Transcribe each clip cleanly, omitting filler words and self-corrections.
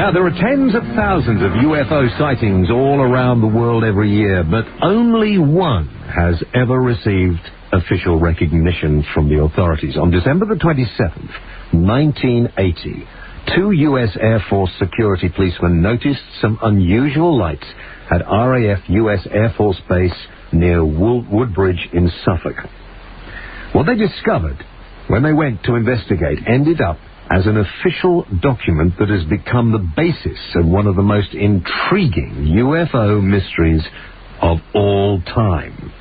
Now, there are tens of thousands of UFO sightings all around the world every year, but only one has ever received official recognition from the authorities. On December the 27th, 1980, 2 U.S. Air Force security policemen noticed some unusual lights at RAF U.S. Air Force Base near Woodbridge in Suffolk. What they discovered when they went to investigate ended up as an official document that has become the basis of one of the most intriguing UFO mysteries of all time.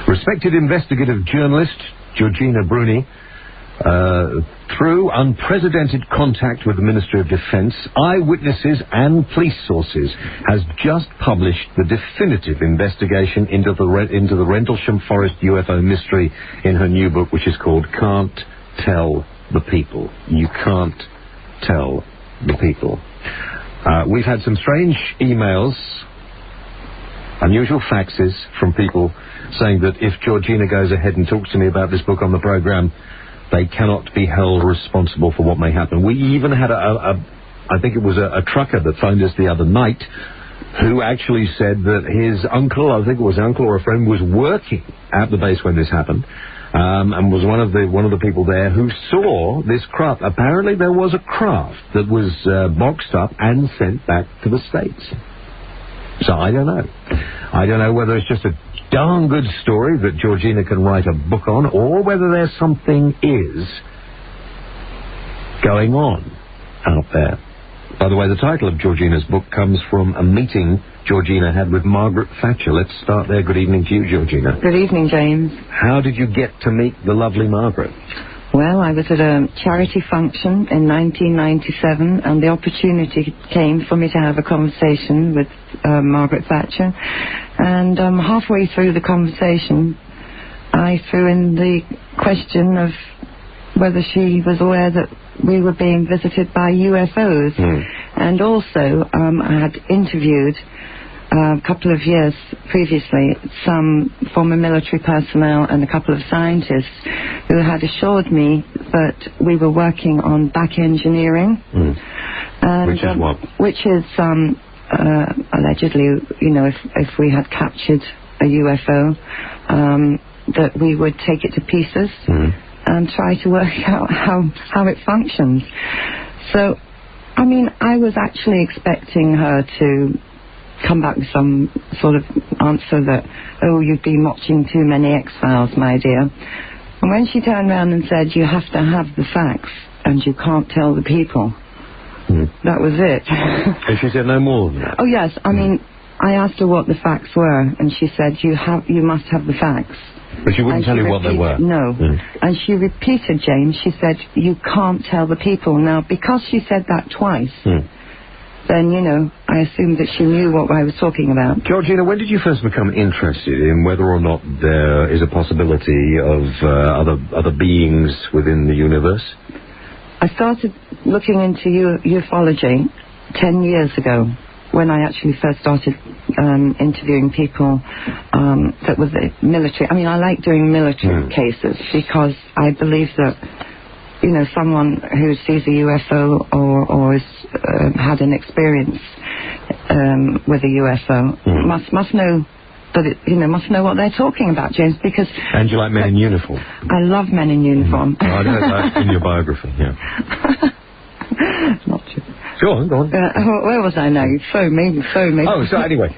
Respected investigative journalist Georgina Bruni, through unprecedented contact with the Ministry of Defense, eyewitnesses and police sources, has just published the definitive investigation into the Rendlesham Forest UFO mystery in her new book, which is called Can't Tell the People. You Can't Tell the People. We've had some strange emails, unusual faxes from people saying that if Georgina goes ahead and talks to me about this book on the program, they cannot be held responsible for what may happen. We even had I think it was a trucker that phoned us the other night who actually said that his uncle, I think it was an uncle or a friend, was working at the base when this happened, and was one of the people there who saw this craft. Apparently there was a craft that was boxed up and sent back to the States. So I don't know. I don't know whether it's just a darn good story that Georgina can write a book on, or whether there's something going on out there. By the way, the title of Georgina's book comes from a meeting Georgina had with Margaret Thatcher. Let's start there. Good evening to you, Georgina. Good evening, James. How did you get to meet the lovely Margaret? Well, I was at a charity function in 1997, and the opportunity came for me to have a conversation with Margaret Thatcher. And halfway through the conversation, I threw in the question of whether she was aware that we were being visited by UFOs. And also, I had interviewed a couple of years previously some former military personnel and a couple of scientists who had assured me that we were working on back engineering. And, which is what? Which is allegedly, you know, if we had captured a UFO, that we would take it to pieces and try to work out how it functions. So, I mean, I was actually expecting her to come back with some sort of answer that, oh, you've been watching too many X-Files, my dear. And when she turned around and said, you have to have the facts and you can't tell the people, that was it. And she said no more than that? Oh, yes. I mean, I asked her what the facts were, and she said, you must have the facts. But she wouldn't tell you what they were? No. And she repeated, James, she said, you can't tell the people. Now, because she said that twice, then, you know, I assumed that she knew what I was talking about. Georgina, when did you first become interested in whether or not there is a possibility of other beings within the universe? I started looking into ufology 10 years ago, when I actually first started interviewing people that were the military. I mean, I like doing military cases because I believe that, you know, someone who sees a UFO or has had an experience with a UFO must know that must know what they're talking about, James, because... And you like men in uniform? I love men in uniform. Oh, I know that in your biography, yeah. Not true. Go on. Where was I now? You phoned me. Oh, so anyway,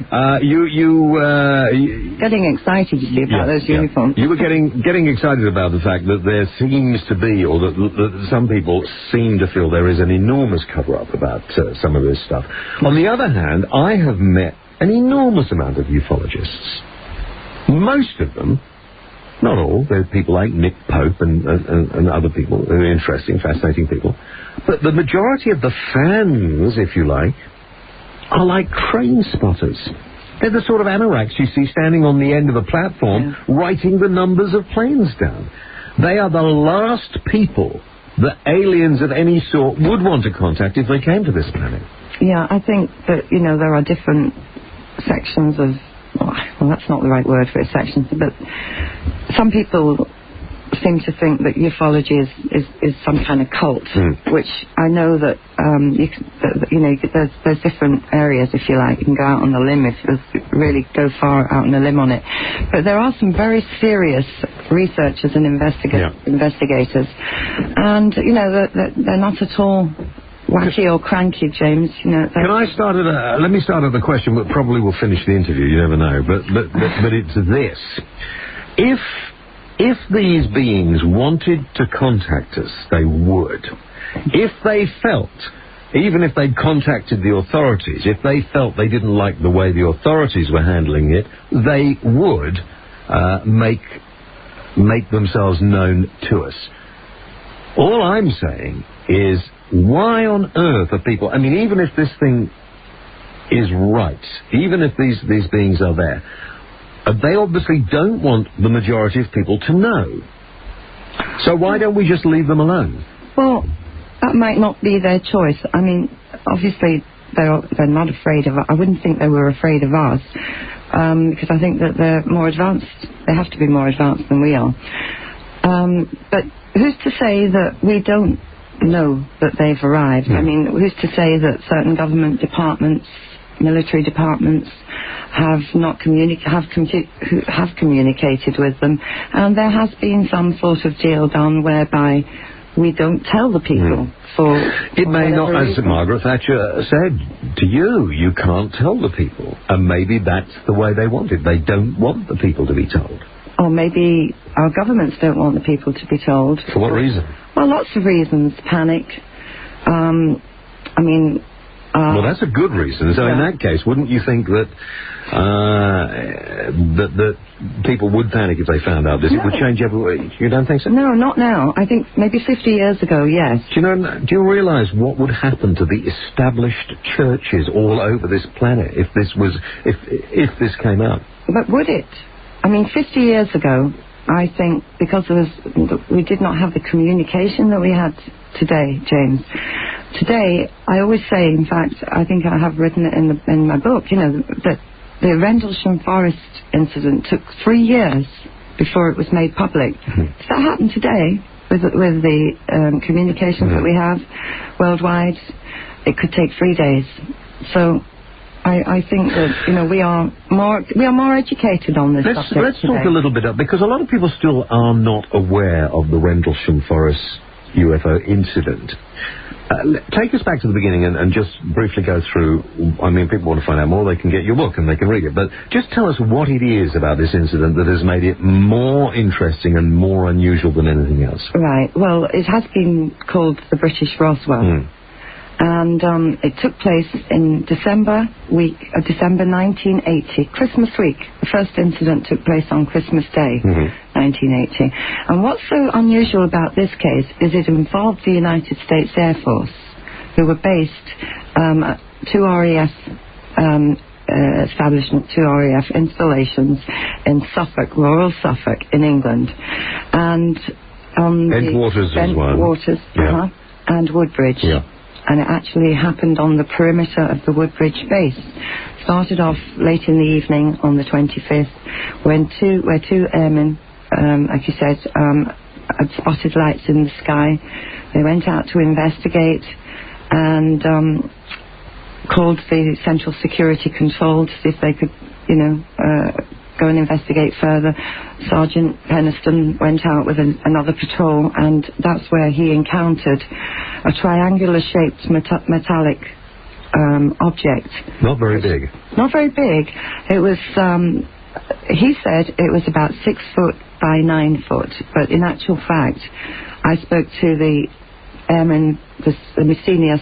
you getting excited, you see, about those uniforms. You were getting excited about the fact that there seems to be, or that some people seem to feel there is an enormous cover-up about some of this stuff. On the other hand, I have met an enormous amount of ufologists. Most of them, not all, there are people like Nick Pope and other people who are interesting, fascinating people. But the majority of the fans, if you like, are like crane spotters. They're the sort of anoraks you see standing on the end of a platform writing the numbers of planes down. They are the last people that aliens of any sort would want to contact if they came to this planet. Yeah, I think that, you know, there are different sections of... Well, that's not the right word for it, sections, but some people seem to think that ufology is some kind of cult, which I know that there's different areas, if you like. You can go out on the limb if you really go far out on the limb on it. But there are some very serious researchers and investigators, and they're not at all wacky or cranky, James. Can I start at let me start at the question that probably will finish the interview. You never know, but it's this: if these beings wanted to contact us, they would. If they felt, even if they'd contacted the authorities, if they felt they didn't like the way the authorities were handling it, they would make themselves known to us. All I'm saying is, why on earth are people... I mean, even if this thing is right, even if these beings are there, they obviously don't want the majority of people to know. So why don't we just leave them alone? Well, that might not be their choice. I mean, obviously, they're not afraid of... I wouldn't think they were afraid of us, because I think that they're more advanced. They have to be more advanced than we are. But who's to say that we don't know that they've arrived? I mean, who's to say that certain government departments, military departments, have communicated with them, and there has been some sort of deal done whereby we don't tell the people It may not, as Margaret Thatcher said to you, you can't tell the people, and maybe that's the way they want it. They don't want the people to be told. Or maybe our governments don't want the people to be told. For what reason? Well, lots of reasons. Panic. Well, that's a good reason. So in that case, wouldn't you think that that people would panic if they found out this? No. It would change everywhere. You don't think so? No, not now. I think maybe 50 years ago, yes. Do you realise what would happen to the established churches all over this planet if this came out? But would it? I mean, 50 years ago, I think, because we did not have the communication that we had today, James. Today, I always say, in fact, I think I have written it in my book, that the Rendlesham Forest incident took 3 years before it was made public. If that happened today, with the communications that we have worldwide, it could take 3 days. So I think that we are more educated on this subject today. Let's talk a little bit up, because a lot of people still are not aware of the Rendlesham Forest UFO incident. Take us back to the beginning and just briefly go through. I mean, people want to find out more, they can get your book and they can read it, but just tell us what it is about this incident that has made it more interesting and more unusual than anything else. Right. Well, it has been called the British Roswell. And it took place in December 1980, Christmas week. The first incident took place on Christmas Day, 1980. And what's so unusual about this case is it involved the United States Air Force, who were based at 2 RAF establishment, 2 RAF installations in Suffolk, rural Suffolk, in England. And Bentwaters as well. Bentwaters, and Woodbridge. Yeah. And it actually happened on the perimeter of the Woodbridge base. Started off late in the evening on the 25th, where two airmen, like you said, had spotted lights in the sky. They went out to investigate and called the Central Security Control to see if they could, go and investigate further. Sergeant Peniston went out with another patrol, and that's where he encountered a triangular-shaped metallic object. Not very big. Not very big. It was, he said it was about 6 foot by 9 foot, but in actual fact, I spoke to the airman, the senior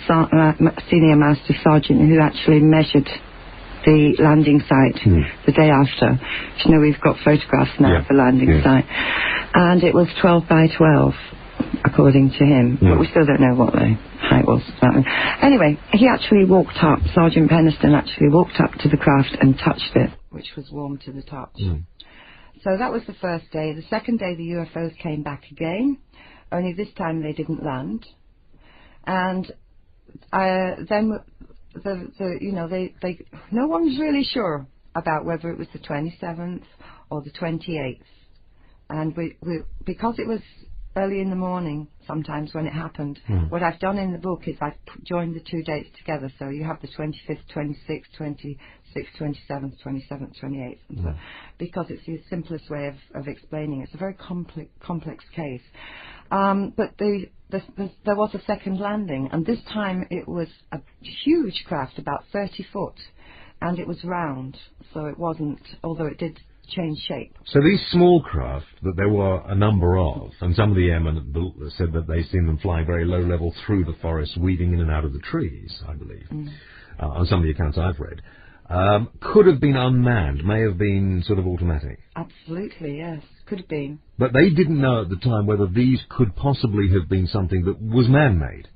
master sergeant who actually measured the landing site the day after. We've got photographs now of the landing site. And it was 12 by 12, according to him. But we still don't know what the height was. Anyway, he actually walked up, Sergeant Peniston actually walked up to the craft and touched it, which was warm to the touch. So that was the first day. The second day, the UFOs came back again, only this time they didn't land. And then... no one's really sure about whether it was the 27th or the 28th and because it was early in the morning sometimes when it happened, what I've done in the book is I've joined the 2 dates together. So you have the 25th, 26th, 26th, 27th, 27th, 28th, and so, because it's the simplest way of explaining it. It's a very complex case. But there was a second landing, and this time it was a huge craft, about 30 foot, and it was round, so it wasn't, although it did change shape. So these small craft that there were a number of, and some of the airmen said that they seen them flying very low level through the forest, weaving in and out of the trees, I believe, on some of the accounts I've read, could have been unmanned, may have been sort of automatic. Absolutely, yes, could have been. But they didn't know at the time whether these could possibly have been something that was man-made.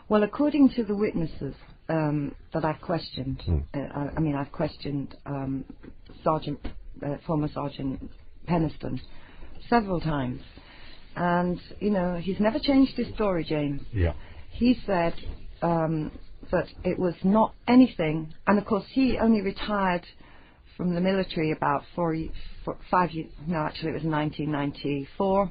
Well, according to the witnesses that I've questioned, I've questioned former Sergeant Peniston several times, and he's never changed his story, James. Yeah. He said that it was not anything, and of course he only retired from the military about 5 years. No, actually it was 1994.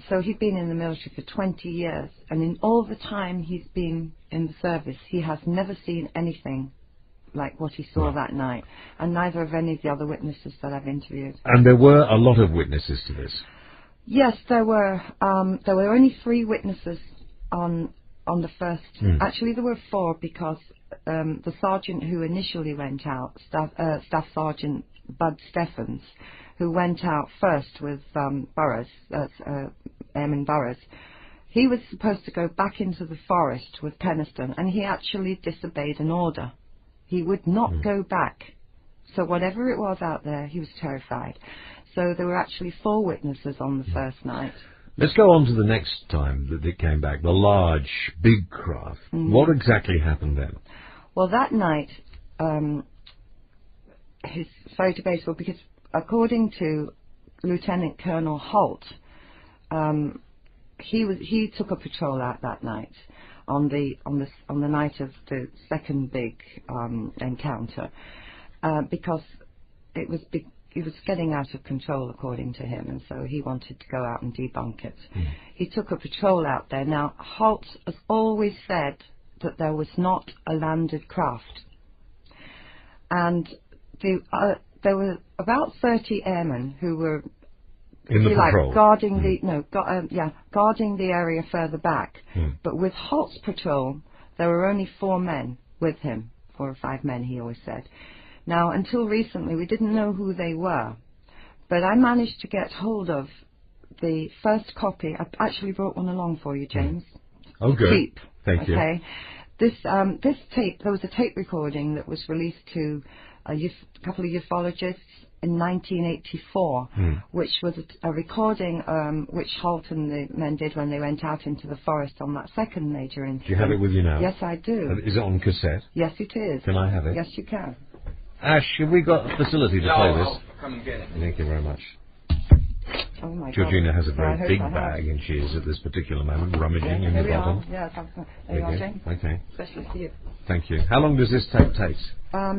So he'd been in the military for 20 years, and in all the time he's been in the service, he has never seen anything like what he saw that night, and neither of any of the other witnesses that I've interviewed. And there were a lot of witnesses to this. Yes, there were. There were only 3 witnesses on the first. Actually, there were 4, because the sergeant who initially went out, Staff Sergeant Bud Steffens, who went out first with Burroughs, Airman Burroughs, he was supposed to go back into the forest with Peniston, and he actually disobeyed an order. He would not go back. So whatever it was out there, he was terrified. So there were actually 4 witnesses on the first night. Let's go on to the next time that it came back, the large, big craft. What exactly happened then? Well, that night, his very debatable, because according to Lieutenant Colonel Holt, he took a patrol out that night on the night of the second big encounter, because it was getting out of control according to him, and so he wanted to go out and debunk it. He took a patrol out there. Now, Holt has always said that there was not a landed craft, and there were about 30 airmen who were guarding the area further back. But with Holt's patrol, there were only 4 men with him, 4 or 5 men, he always said. Now, until recently, we didn't know who they were, but I managed to get hold of the first copy. I actually brought one along for you, James. Oh, good. Tape. Thank you. This tape, there was a tape recording that was released to a couple of ufologists in 1984, which was a recording which Holt and the men did when they went out into the forest on that second major incident. Do you have it with you now? Yes, I do. Is it on cassette? Yes, it is. Can I have it? Yes, you can. Ash, have we got a facility to play this? I'll come and get it. Thank you very much. Oh my Georgina God. has a very big bag, and she is at this particular moment rummaging in the bottom. Yes, there you are, James. Okay. Especially for you. Thank you. How long does this tape take?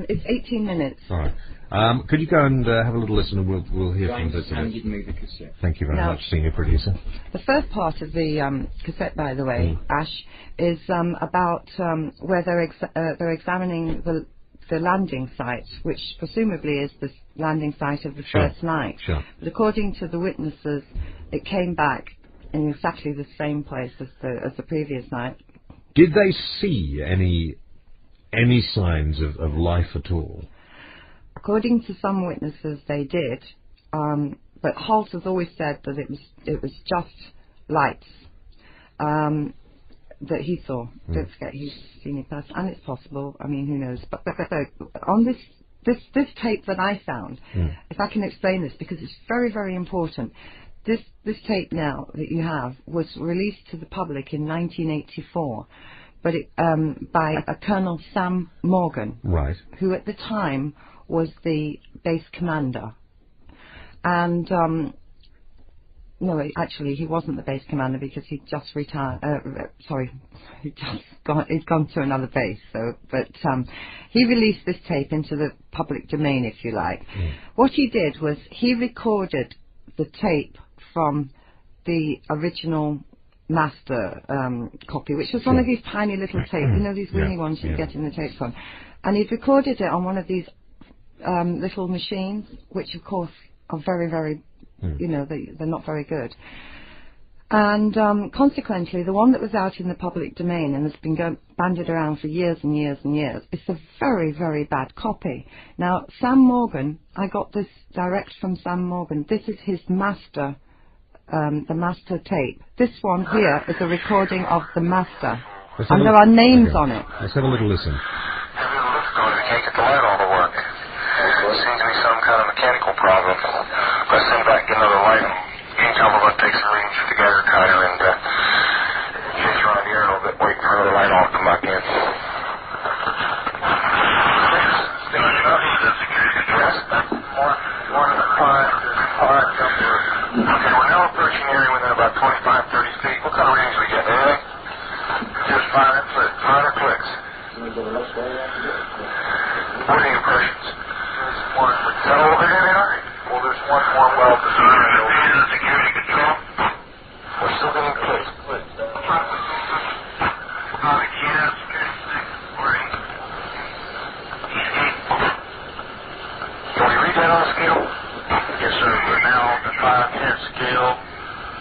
It's 18 minutes. All right. Could you go and have a little listen, and we'll hear from this. Handed me the cassette. Thank you very much, senior producer. The first part of the cassette, by the way, Ash, is about where they're examining the landing site, which presumably is the landing site of the first night. Sure. But according to the witnesses, it came back in exactly the same place as the previous night. Did they see any signs of life at all? According to some witnesses, they did, but Holt has always said that it was just lights that he saw. Don't forget, he's a senior person, and it's possible. I mean, who knows? But on this tape that I found, if I can explain this, because it's very, very important. This tape now that you have was released to the public in 1984, but by a Colonel Sam Morgan, right, who at the time was the base commander, and no, actually he wasn't the base commander because he just retired. He's gone to another base. So, but he released this tape into the public domain, if you like. What he did was he recorded the tape from the original master copy, which was one of these tiny little tapes, you know, these weeny ones you get in the tape phone. And he'd recorded it on one of these little machines, which of course are very, very, you know, they're not very good. And consequently, the one that was out in the public domain and has been bandied around for years and years and years, it's a very, very bad copy. Now, Sam Morgan, I got this direct from Sam Morgan. This is his master, the master tape. This one here is a recording of the master. And there are names on it. Let's have a little listen. Can't get the light all to work. Seems to be some kind of mechanical problem. I send back another light. Anytime we're going to take some readings for the gather cutter and chase around the air a little bit, wait for another light on to come back in. Okay, we're now approaching the area within about 25-30 feet. What kind of readings we get? Anything? Just minor clicks. What are the impressions? Is that all there they are? Well, there's one more well designed. Security control. We're still getting clicks. Yes. Can we read that on the scale? Yes, sir. We're now on the 5/10 scale,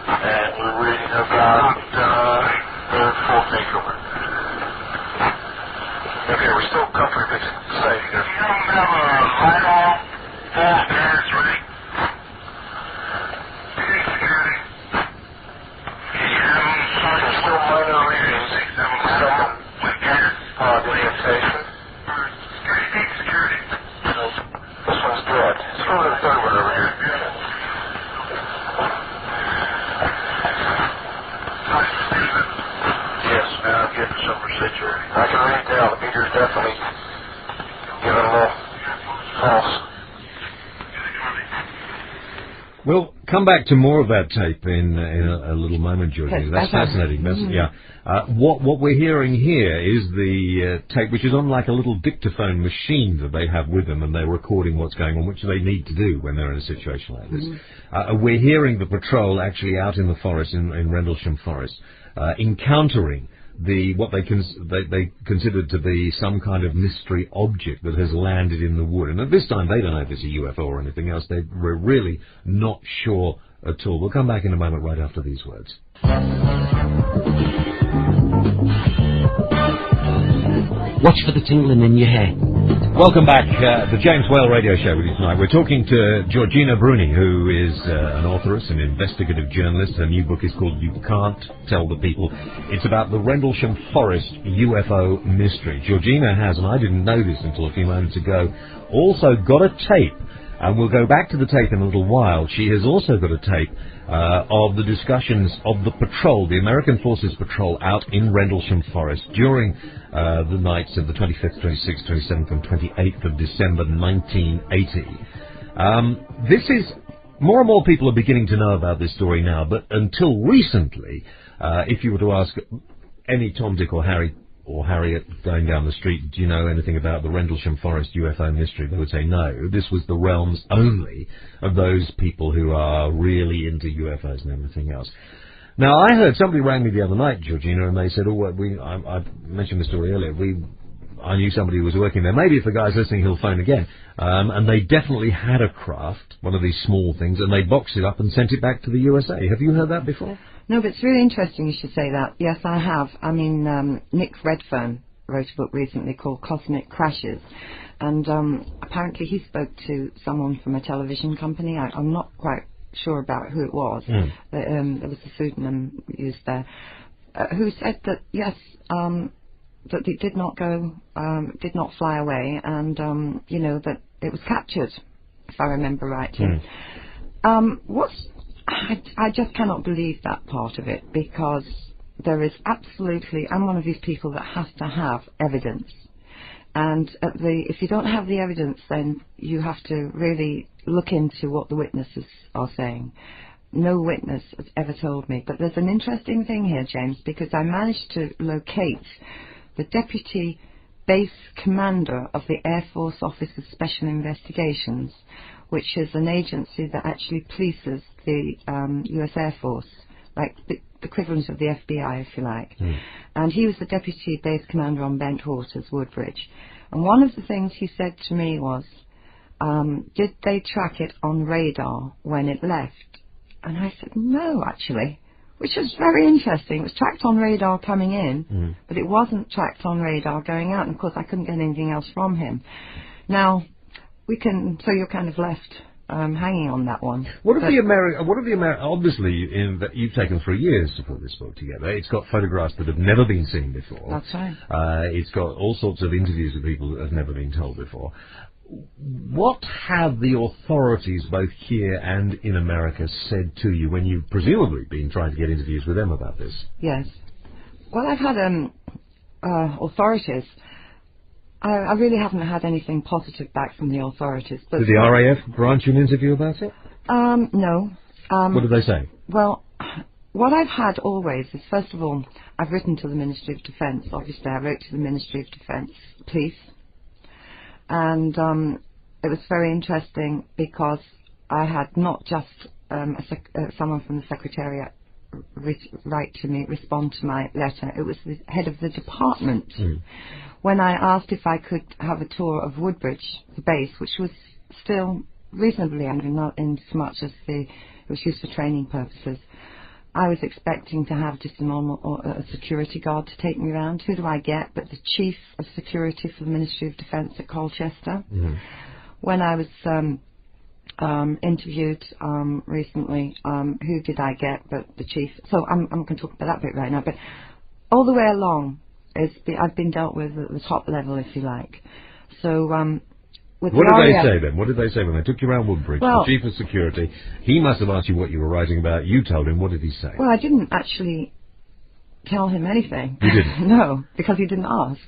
and we're reading about third, fourth takeover. Okay, we're still comfortably safe here. You don't have a light off, full gas ready. Security. There's still minor readings. Some with gas orientation. Security. This one's dead. Let's go to the third one over here. Yes, now I'm getting some residual. I can read it now. The meter's definitely giving a little false. We'll come back to more of that tape in a little moment, Georgina. That's fascinating. What we're hearing here is the tape, which is on like a little dictaphone machine that they have with them, and they're recording what's going on, which they need to do when they're in a situation like this. We're hearing the patrol actually out in the forest, in Rendlesham Forest, encountering what they considered to be some kind of mystery object that has landed in the wood. And at this time, they don't know if it's a UFO or anything else. We're really not sure at all. We'll come back in a moment right after these words. Watch for the tingling in your hair. Welcome back to the James Whale Radio Show with you tonight. We're talking to Georgina Bruni, who is an authoress, an investigative journalist. Her new book is called You Can't Tell the People. It's about the Rendlesham Forest UFO mystery. Georgina has, and I didn't know this until a few moments ago, also got a tape. And we'll go back to the tape in a little while. She has also got a tape of the discussions of the patrol, the American Forces patrol out in Rendlesham Forest during the nights of the 25th, 26th, 27th and 28th of December 1980. This is, more and more people are beginning to know about this story now, but until recently, if you were to ask any Tom, Dick or Harry or Harriet going down the street, do you know anything about the Rendlesham Forest UFO mystery? They would say no. This was the realms only of those people who are really into UFOs and everything else. Now, I heard somebody rang me the other night, Georgina, and they said, I mentioned the story earlier, I knew somebody who was working there. Maybe if the guy's listening, he'll phone again. And they definitely had a craft, one of these small things, and they boxed it up and sent it back to the USA. Have you heard that before? No, but it's really interesting you should say that. Yes, I have. I mean, Nick Redfern wrote a book recently called Cosmic Crashes. And apparently he spoke to someone from a television company. I'm not quite sure about who it was. There was a pseudonym used there. Who said that, yes, that it did not fly away, and, you know, that it was captured, if I remember rightly. I just cannot believe that part of it, because there is absolutely, I'm one of these people that has to have evidence. And if you don't have the evidence, then you have to really look into what the witnesses are saying. No witness has ever told me. But there's an interesting thing here, James, because I managed to locate the deputy base commander of the Air Force Office of Special Investigations, which is an agency that actually polices the U.S. Air Force, like the equivalent of the FBI, if you like. And he was the deputy base commander on Bentwaters, Woodbridge. And one of the things he said to me was, did they track it on radar when it left? And I said, no, actually, which was very interesting. It was tracked on radar coming in, but it wasn't tracked on radar going out. And, of course, I couldn't get anything else from him. Now, so you're kind of left hanging on that one. What have the obviously, you've taken 3 years to put this book together. It's got photographs that have never been seen before. That's right. It's got all sorts of interviews with people that have never been told before. What have the authorities, both here and in America, said to you when you've presumably been trying to get interviews with them about this? Yes. Well, I've had authorities. I really haven't had anything positive back from the authorities. But did the RAF grant you an interview about it? No. What did they say? Well, what I've had always is, first of all, I've written to the Ministry of Defence. Obviously, I wrote to the Ministry of Defence Police. And it was very interesting because I had not just someone from the Secretariat write to me, respond to my letter. It was the head of the department. When I asked if I could have a tour of Woodbridge, the base, which was still reasonably, not in so much as it was used for training purposes, I was expecting to have just a normal a security guard to take me around. Who do I get but the Chief of Security for the Ministry of Defence at Colchester? When I was interviewed recently, who did I get but the Chief? So I'm going to talk about that bit right now. But all the way along, I've been dealt with at the top level, if you like. So what did they say then? What did they say when they took you around Woodbridge? The Chief of Security, he must have asked you what you were writing about. You told him. What did he say? Well, I didn't actually tell him anything. You didn't? No, because he didn't ask.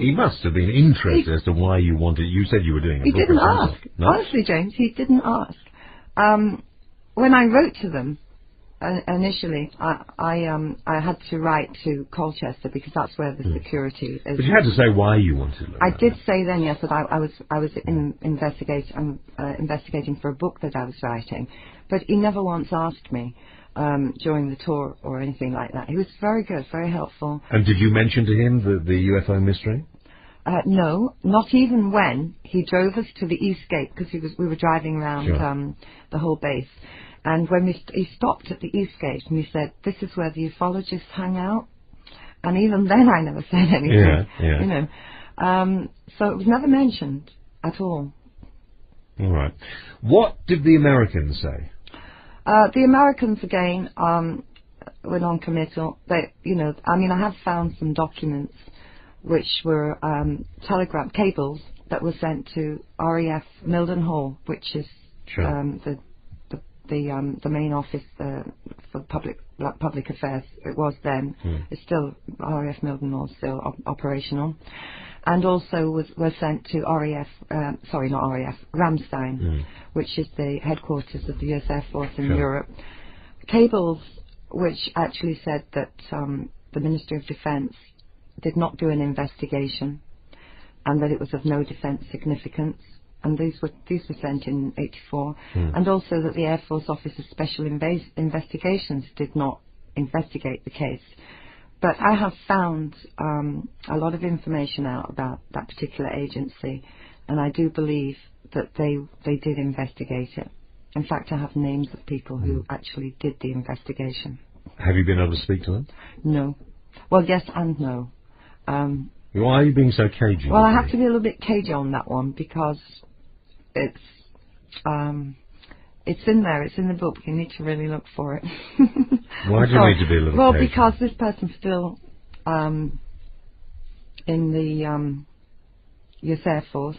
He must have been interested as to why you wanted. You said you were doing a book. He didn't ask. No? Honestly, James, he didn't ask. When I wrote to them initially, I had to write to Colchester because that's where the security is. But you had to say why you wanted to. I did say then, yes, that I was investigating for a book that I was writing, but he never once asked me during the tour or anything like that. He was very good, very helpful. And did you mention to him the UFO mystery? No, not even when he drove us to the East Gate, because we were driving around the whole base. And when he stopped at the East Gate and he said, "This is where the ufologists hang out," and even then I never said anything. You know, so it was never mentioned at all. All right. What did the Americans say? The Americans again were non-committal. They, I have found some documents which were telegram cables that were sent to RAF Mildenhall, which is the main office for public affairs. It was then. It's still RAF Mildenhall, still operational, and also were sent to RAF. Sorry, not RAF. Ramstein, which is the headquarters of the US Air Force in Europe. Cables which actually said that the Ministry of Defence did not do an investigation, and that it was of no defence significance. And these were sent in '84, and also that the Air Force Office of Special Investigations did not investigate the case. But I have found a lot of information out about that particular agency, and I do believe that they did investigate it. In fact, I have names of people who actually did the investigation. Have you been able to speak to them? No. Well, yes and no. Why are you being so cagey? Well, I have to be a little bit cagey on that one because it's in there. It's in the book. You need to really look for it. Why do you need to be a little Well, cagey? because this person's still in the US Air Force,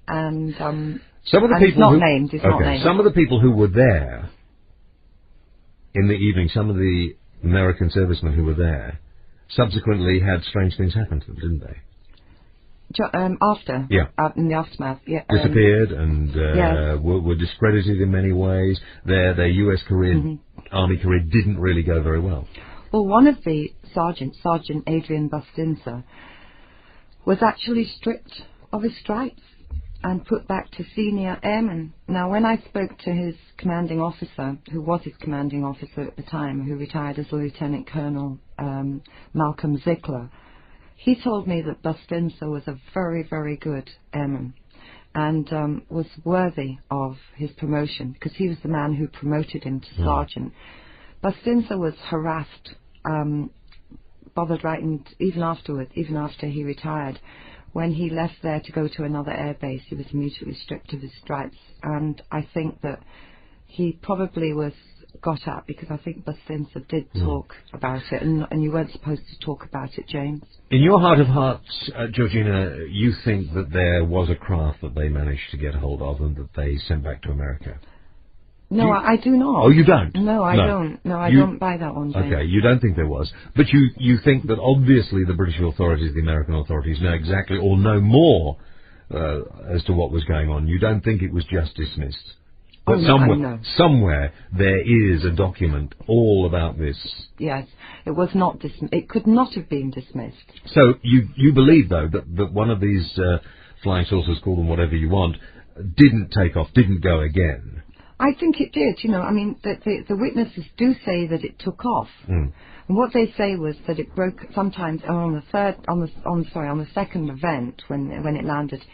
and some of the people it's not named. It's not named. Some of the people who were there in the evening, some of the American servicemen who were there, subsequently had strange things happen to them, didn't they? After? Yeah. In the aftermath, yeah. Disappeared and were discredited in many ways. Their US career, Army career, didn't really go very well. Well, one of the Sergeant Adrian Bustinza, was actually stripped of his stripes and put back to senior airman. Now, when I spoke to his commanding officer, who was his commanding officer at the time, who retired as a Lieutenant Colonel, Malcolm Zickler, he told me that Bustinsa was a very, very good airman and was worthy of his promotion, because he was the man who promoted him to sergeant. Bustinsa was harassed, bothered right, and even afterwards, even after he retired, when he left there to go to another air base, he was immediately stripped of his stripes. And I think that he probably was got at, because I think Bustinsa did talk about it, and you weren't supposed to talk about it, James. In your heart of hearts, Georgina, you think that there was a craft that they managed to get hold of and that they sent back to America? No, I do not. Oh, you don't? No, I don't. No, I don't buy that one, James. Okay, you don't think there was. But you think that obviously the British authorities, the American authorities, know exactly or know more as to what was going on. You don't think it was just dismissed? But somewhere there is a document all about this. Yes, it was not it could not have been dismissed. So you believe, though, that one of these flying saucers, call them whatever you want, didn't take off, didn't go again? I think it did. You know, I mean, the witnesses do say that it took off, and what they say was that it broke sometimes on the second event when it landed,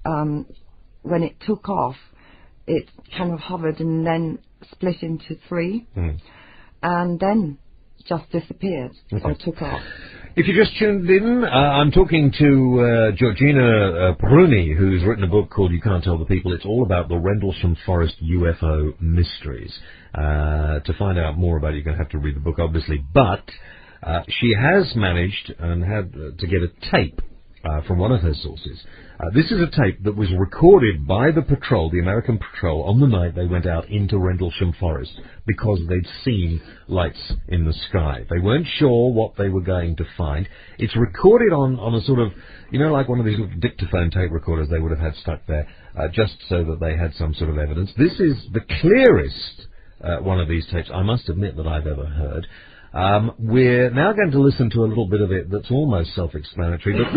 when it took off, it kind of hovered and then split into three, and then just disappeared or took off. If you just tuned in, I'm talking to Georgina Bruni, who's written a book called You Can't Tell the People. It's all about the Rendlesham Forest UFO mysteries. To find out more about it, you're going to have to read the book, obviously. But she has managed and had to get a tape from one of her sources. This is a tape that was recorded by the patrol, the American patrol, on the night they went out into Rendlesham Forest because they'd seen lights in the sky. They weren't sure what they were going to find. It's recorded on a sort of, you know, like one of these little dictaphone tape recorders they would have had stuck there, just so that they had some sort of evidence. This is the clearest one of these tapes, I must admit, that I've ever heard. We're now going to listen to a little bit of it that's almost self-explanatory, but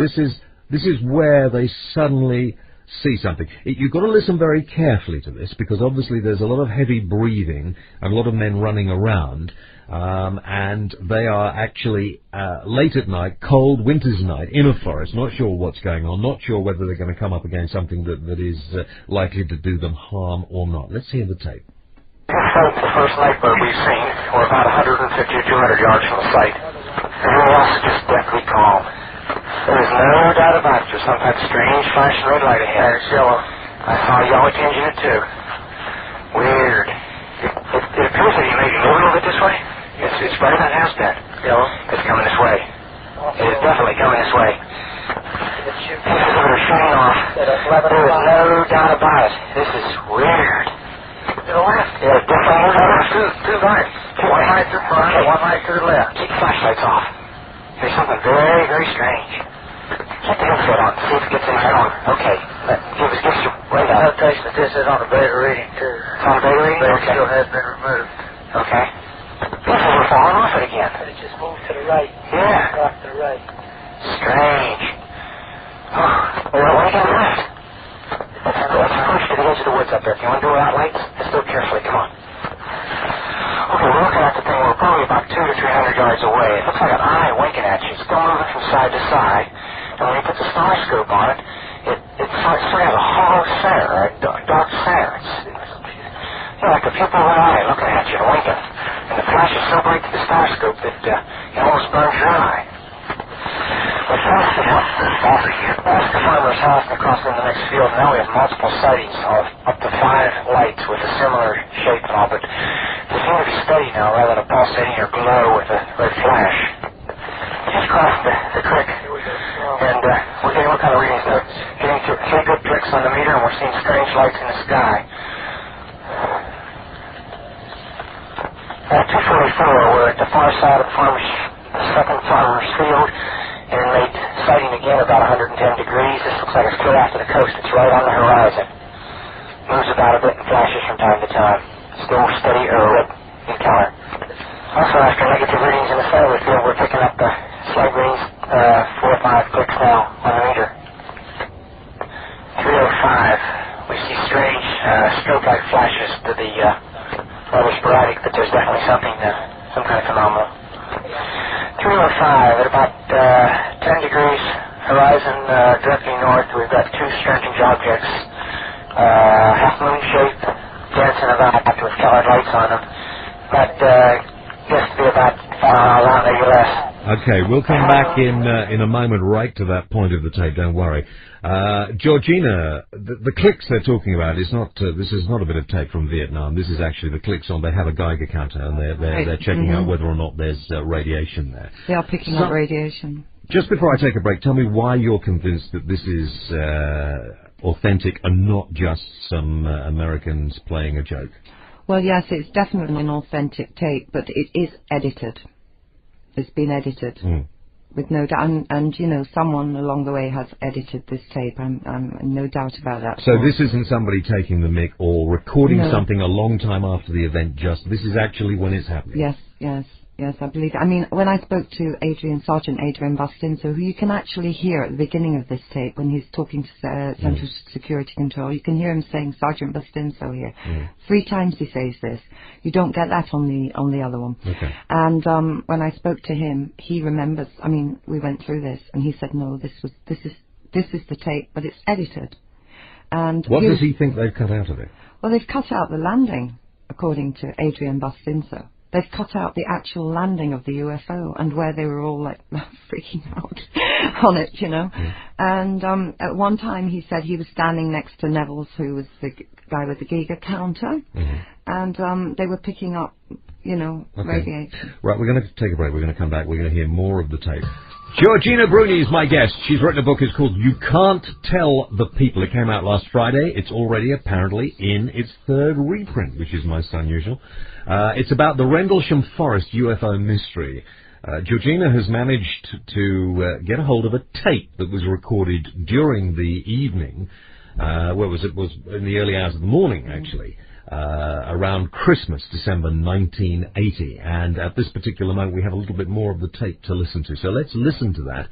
this is where they suddenly see something. You've got to listen very carefully to this, because obviously there's a lot of heavy breathing and a lot of men running around, and they are actually late at night, cold winter's night, in a forest, not sure what's going on, not sure whether they're going to come up against something that is likely to do them harm or not. Let's hear the tape. The first night bird we've seen, we're about 150 or 200 yards from the site. Everything else is just deathly calm. There is no doubt about it. There's some type of strange flashing red light ahead. It's yellow. I saw a yellow tinge in it too. Weird. It appears that you may be moving a little bit this way. It's right on house bed. Yellow. It's coming this way. It is definitely coming this way. Pieces of it are shooting off. There is no doubt about it. This is weird. To the left. Yeah, definitely. Two lights. One light to the front, one light to the left. Keep the flashlights off. There's something very, very strange. Check the headset on, see if it gets any stronger. Okay. Give us your radar. Notation that this is on a beta reading, too. It's on a beta reading? Beta still has been removed. Okay. Pieces are falling off it again. But it just moved to the right. Yeah. Off to the right. Strange. Oh, well, what do you got left? Let's push to the edge of the woods up there. If you want to do it without lights, just do it carefully. Come on. Okay, we're looking at the thing. We're probably about 200 to 300 yards away. It looks like an eye winking at you. It's still moving from side to side. And when you put the star scope on it, it sort of has a hollow center, a dark center. It's like a pupil of an eye looking at you and winking. And the flash is so bright to the star scope that it almost burns your eye. We passed the farmer's house and across in the next field. Now we have multiple sightings of up to 5 lights with a similar shape and all, but they seem to be steady now rather than a pulsating or glow with a red flash. We just crossed the creek, and we're getting what kind of readings now? Getting 3 good clicks on the meter, and we're seeing strange lights in the sky. At 244, we're at the far side of the second farmer's field. Intermate sighting again about 110 degrees. This looks like it's clear after the coast. It's right on the horizon. Moves about a bit and flashes from time to time. Still steady or red in color. Also, after negative readings in the center of the field, we're picking up slight readings, 4 or 5 clicks now on the meter. them. But gets to be about 5 miles out, maybe less. Okay, we'll come back in a moment right to that point of the tape, don't worry. Georgina, the clicks they're talking about is not, this is not a bit of tape from Vietnam, this is actually the clicks on, they have a Geiger counter and they're checking out whether or not there's radiation there. They are picking up radiation. Just before I take a break, tell me why you're convinced that this is authentic and not just some Americans playing a joke. Well, yes, it's definitely an authentic tape, but it is edited. It's been edited, with no doubt, and you know, someone along the way has edited this tape. I'm no doubt about that. So this isn't somebody taking the mick or recording something a long time after the event. This is actually when it's happening. Yes, I believe. I mean, when I spoke to Sergeant Adrian Bustinso, who you can actually hear at the beginning of this tape when he's talking to Central Security Control, you can hear him saying Sergeant Bustinso here. 3 times he says this. You don't get that on the other one. Okay. And when I spoke to him, he remembers. I mean, we went through this, and he said, no, this is the tape, but it's edited. And what does he think they've cut out of it? Well, they've cut out the landing, according to Adrian Bustinso. They've cut out the actual landing of the UFO and where they were all like freaking out on it, you know. And at one time he said he was standing next to Neville's, who was the guy with the Geiger counter, and they were picking up, you know, radiation. Right, we're going to take a break. We're going to come back. We're going to hear more of the tape. Georgina Bruni is my guest. She's written a book. It's called You Can't Tell the People. It came out last Friday. It's already apparently in its 3rd reprint, which is most unusual. It's about the Rendlesham Forest UFO mystery. Georgina has managed to get a hold of a tape that was recorded during the evening. It was in the early hours of the morning, actually. Around Christmas, December 1980, and at this particular moment we have a little bit more of the tape to listen to. So let's listen to that.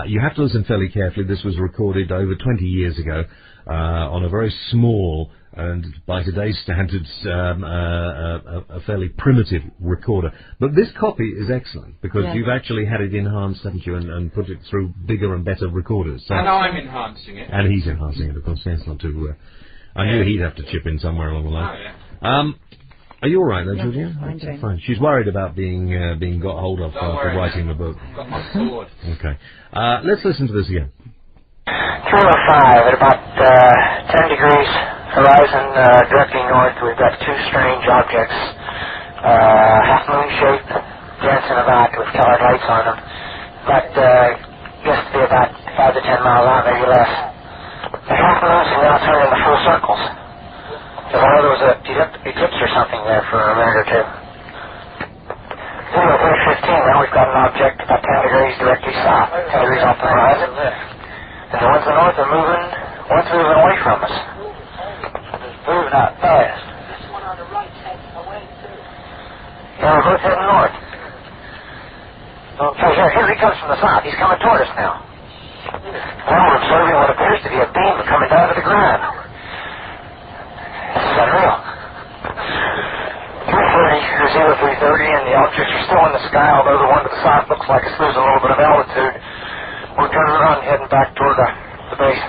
You have to listen fairly carefully. This was recorded over 20 years ago on a very small and, by today's standards, a fairly primitive recorder. But this copy is excellent because you've actually had it enhanced, haven't you, and put it through bigger and better recorders. So, and I'm enhancing it. And he's enhancing it, of course. Yes, not too... I knew he'd have to chip in somewhere along the line. Are you all right, though, Georgina? Yes, fine. She's worried about being got hold of for writing the book. Got my sword. Okay. Let's listen to this again. 305 at about 10 degrees horizon directly north. We've got 2 strange objects, half-moon shape, dancing about with colored lights on them. But gets to be about 5 to 10 miles out, maybe less. The half moons are now turning into full circles. So I know there was an eclipse or something there for a minute or 2. Video 315, now we've got an object about 10 degrees directly south, 10 degrees off the horizon. And the ones in the north are moving, one's moving away from us. Moving out fast. This one on the right heading away too. Yeah, we're both heading north. Okay, here he comes from the south. He's coming toward us now. Now we're observing what appears to be a beam coming down to the ground. This is unreal. 330, Zero 330, and the objects are still in the sky, although the one to the south looks like it's losing a little bit of altitude. We're turning around and heading back toward the base.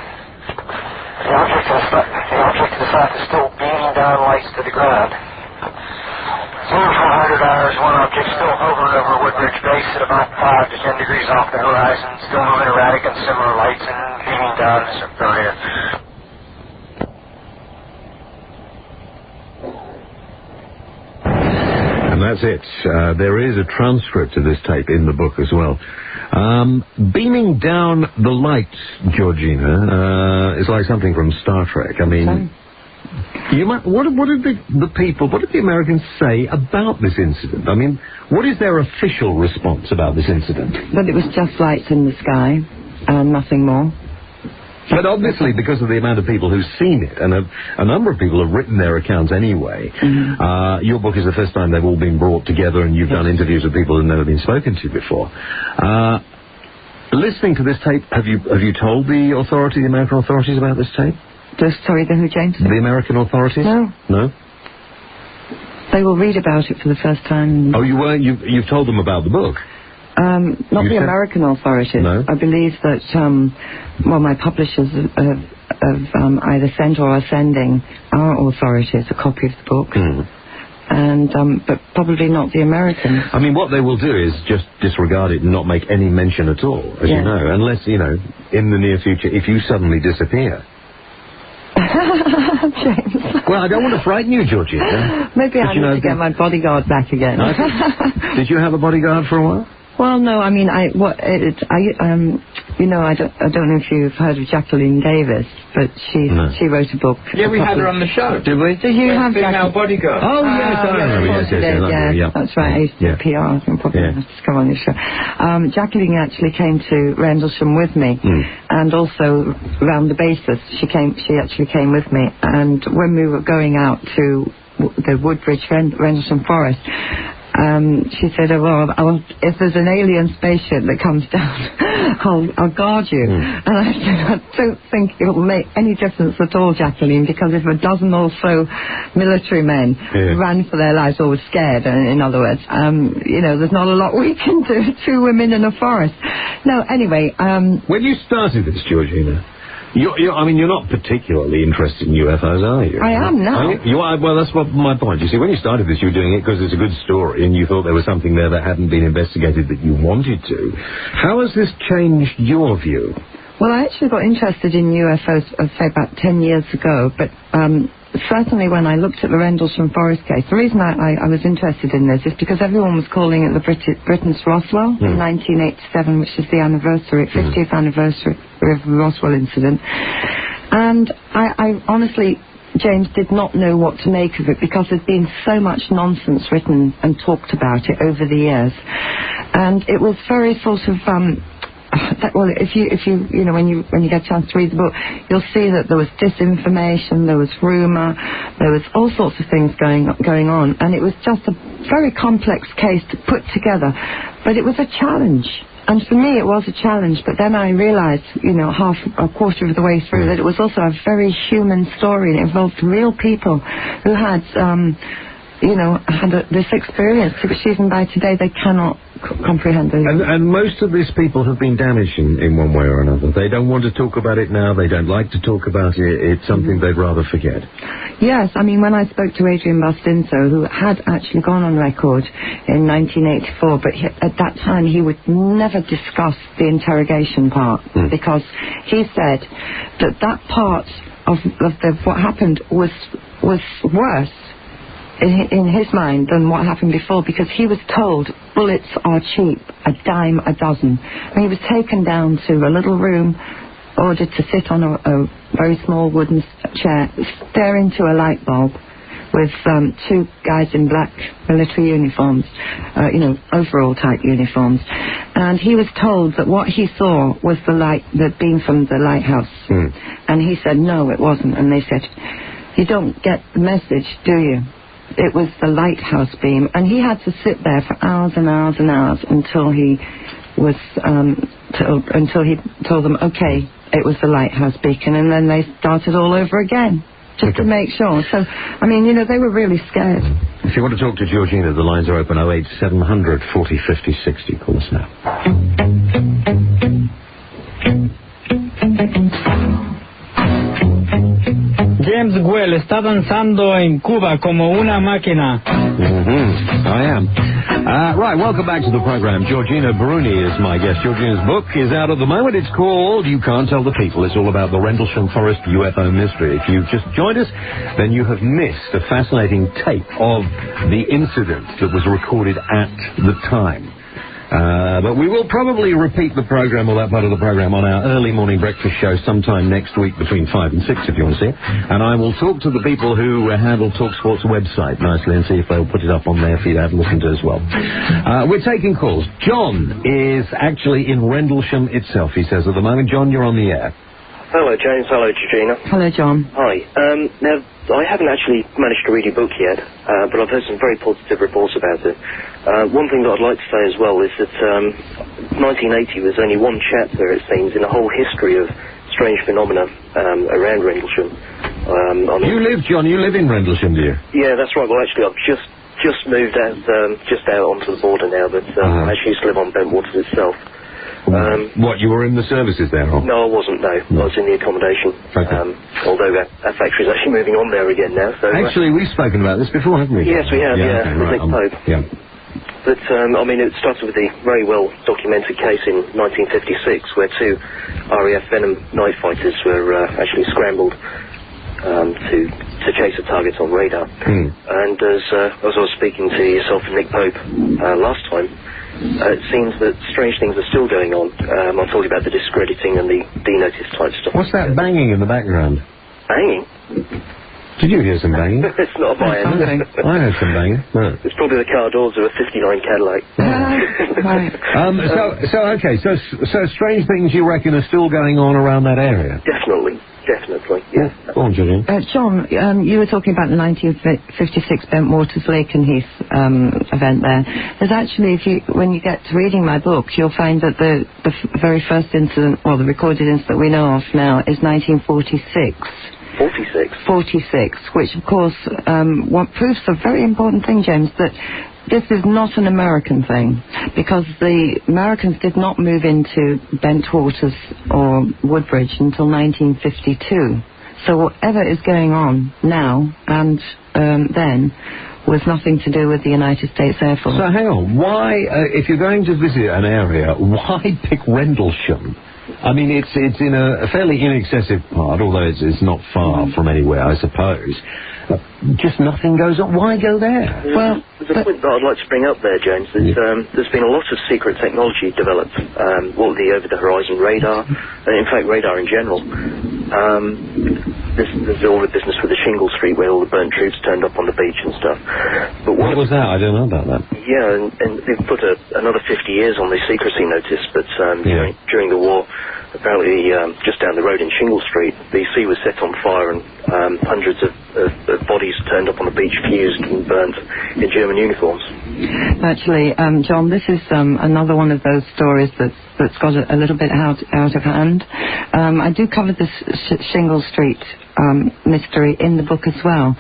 The object to the south is still beaming down lights to the ground. 0400 hours, one object still hovering over Woodbridge Base at about 5 to 10 degrees off the horizon, still moving erratic and similar lights and beaming down this area. And that's it. There is a transcript of this tape in the book as well. Beaming down the light, Georgina, is like something from Star Trek. I mean... what did the Americans say about this incident? I mean, what is their official response about this incident? But it was just lights in the sky and nothing more. But obviously, because of the amount of people who've seen it, and a number of people have written their accounts anyway, your book is the first time they've all been brought together, and you've done interviews with people who've never been spoken to before. Listening to this tape, have you told the American authorities about this tape? Sorry, the who, James? The American authorities? No. No? They will read about it for the first time. Oh, you've told them about the book? Not the American authorities. No? I believe that, my publishers have either sent or are sending our authorities a copy of the book. and but probably not the Americans. I mean, what they will do is just disregard it and not make any mention at all, as you know, unless, you know, in the near future, if you suddenly disappear. James. Well, I don't want to frighten you, Georgina. Maybe I need to get my bodyguard back again. Did you have a bodyguard for a while? Well, no, I mean, you know, I don't know if you've heard of Jacqueline Davis, but she wrote a book. Yeah, we had her on the show. Did we? Did you have female bodyguard? Oh, yes, I remember. Yes, that's right. I used to do PR. I can probably have to come on this show. Jacqueline actually came to Rendlesham with me, and also around the basis, she actually came with me. And when we were going out to the Woodbridge Rendlesham Forest, she said, oh, well, if there's an alien spaceship that comes down, I'll guard you. And I said, I don't think it will make any difference at all, Jacqueline, because if a dozen or so military men ran for their lives or were scared, in other words, you know, there's not a lot we can do. 2 women in a forest. No, anyway. When you started this, Georgina, I mean, you're not particularly interested in UFOs, are you? I am now. You are? Well, that's my point. You see, when you started this, you were doing it because it's a good story, and you thought there was something there that hadn't been investigated that you wanted to. How has this changed your view? Well, I actually got interested in UFOs, I'd say, about 10 years ago, but certainly when I looked at the Rendlesham Forest case, the reason I was interested in this is because everyone was calling it the Britain's Roswell in 1987, which is the 50th anniversary of the Roswell incident. And I honestly, James, did not know what to make of it because there's been so much nonsense written and talked about it over the years. And it was very sort of... well, if you know, when you get a chance to read the book, you'll see that there was disinformation, there was rumour, there was all sorts of things going on, and it was just a very complex case to put together. But it was a challenge, and for me it was a challenge. But then I realised, you know, a quarter of the way through, that it was also a very human story, and it involved real people who had, you know, had this experience, which even by today they cannot comprehend. And most of these people have been damaged in one way or another. They don't want to talk about it now. They don't like to talk about it. It's something they'd rather forget. Yes, I mean, when I spoke to Adrian Bastinso, who had actually gone on record in 1984, but at that time he would never discuss the interrogation part, because he said that part of what happened was worse in his mind than what happened before, because he was told bullets are cheap, a dime a dozen. And he was taken down to a little room, ordered to sit on a very small wooden chair, stare into a light bulb with 2 guys in black military uniforms, you know, overall type uniforms. And he was told that what he saw was the beam from the lighthouse. And he said, no, it wasn't. And they said, you don't get the message, do you? It was the lighthouse beam, and he had to sit there for hours and hours and hours until he was until he told them, okay, it was the lighthouse beacon, and then they started all over again just to make sure. So, I mean, you know, they were really scared. If you want to talk to Georgina, the lines are open. 08700 40 50 60. Call us now. James Güell está danzando en Cuba como una máquina. I am. Right, welcome back to the program. Georgina Bruni is my guest. Georgina's book is out at the moment. It's called You Can't Tell the People. It's all about the Rendlesham Forest UFO mystery. If you've just joined us, then you have missed a fascinating tape of the incident that was recorded at the time. But we will probably repeat the program, or that part of the program, on our early morning breakfast show sometime next week between 5 and 6, if you want to see it. And I will talk to the people who handle TalkSport's website nicely and see if they'll put it up on there for you to have a listen to as well. We're taking calls. John is actually in Rendlesham itself, he says at the moment. John, you're on the air. Hello, James. Hello, Georgina. Hello, John. Hi. Now, I haven't actually managed to read your book yet, but I've heard some very positive reports about it. One thing that I'd like to say as well is that 1980 was only one chapter, it seems, in a whole history of strange phenomena around Rendlesham. You live, John, you live in Rendlesham, do you? Yeah, that's right. Well, actually, I've just moved out, just out onto the border now, but I actually used to live on Bentwaters itself. What, you were in the services there, or? No, I wasn't, no. I was in the accommodation. Okay. Although our factory's actually moving on there again now, so... Actually, we've spoken about this before, haven't we? Yes, we have, okay, with Nick Pope. Yeah. But, I mean, it started with the very well-documented case in 1956, where 2 RAF Venom night fighters were actually scrambled to chase a target on radar. And as I was speaking to yourself and Nick Pope last time, it seems that strange things are still going on. I'm talking about the discrediting and the denotice type stuff. What's that banging in the background? Banging? Did you hear some banging? It's not my end. I heard some banging. No. It's probably the car doors of a 59 Cadillac. Right. So strange things you reckon are still going on around that area? Definitely, yeah. Go on, Julian. John, you were talking about the 1956 Bentwaters Lake and Heath event there. There's actually, when you get to reading my book, you'll find that the very first incident, well, the recorded incident we know of now, is 1946. 46, which of course what proves a very important thing, James, that this is not an American thing, because the Americans did not move into Bentwaters or Woodbridge until 1952. So whatever is going on now and then was nothing to do with the United States Air Force. So hang on, why, if you're going to visit an area, why pick Rendlesham? I mean, it's in a fairly inaccessible part, although it's not far from anywhere, I suppose. Just nothing goes on. Why go there? Well, there's a point that I'd like to bring up there, James. There's been a lot of secret technology developed. What the over-the-horizon radar, in fact, radar in general. There's all the business with the Shingle Street, where all the burnt troops turned up on the beach and stuff. But what was that? I don't know about that. Yeah, and they've put another 50 years on the secrecy notice, but during the war, apparently just down the road in Shingle Street, the sea was set on fire and hundreds of bodies turned up on the beach, fused and burnt in German uniforms. Actually, John, this is another one of those stories that's got a little bit out of hand. I do cover this Shingle Street mystery in the book as well,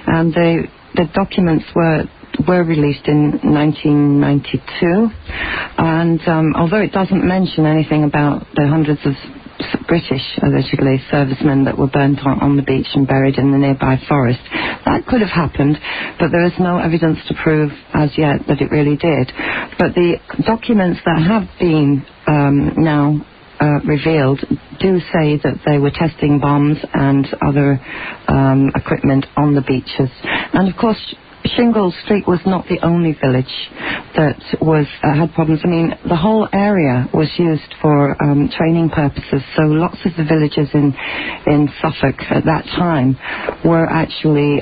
and the documents were released in 1992, and although it doesn't mention anything about the hundreds of British, allegedly, servicemen that were burnt on the beach and buried in the nearby forest, that could have happened, but there is no evidence to prove as yet that it really did. But the documents that have been now revealed do say that they were testing bombs and other equipment on the beaches. And of course, Shingle Street was not the only village that had problems. I mean, the whole area was used for training purposes, so lots of the villages in Suffolk at that time were actually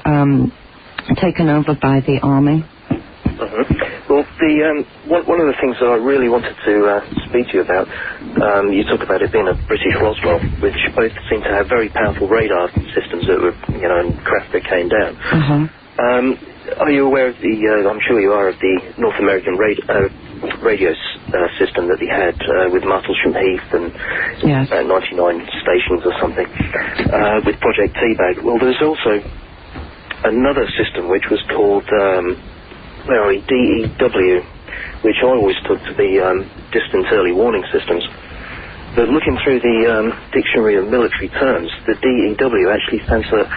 taken over by the army. Well, one of the things that I really wanted to speak to you about, you talk about it being a British Roswell, which both seem to have very powerful radar systems that were, and craft that came down. Are you aware of I'm sure you are, of the North American radio system that they had with Martlesham Heath and 99 stations or something, with Project Teabag? Well, there's also another system which was called, DEW, which I always took to be distant early warning systems. But looking through the dictionary of military terms, the DEW actually stands for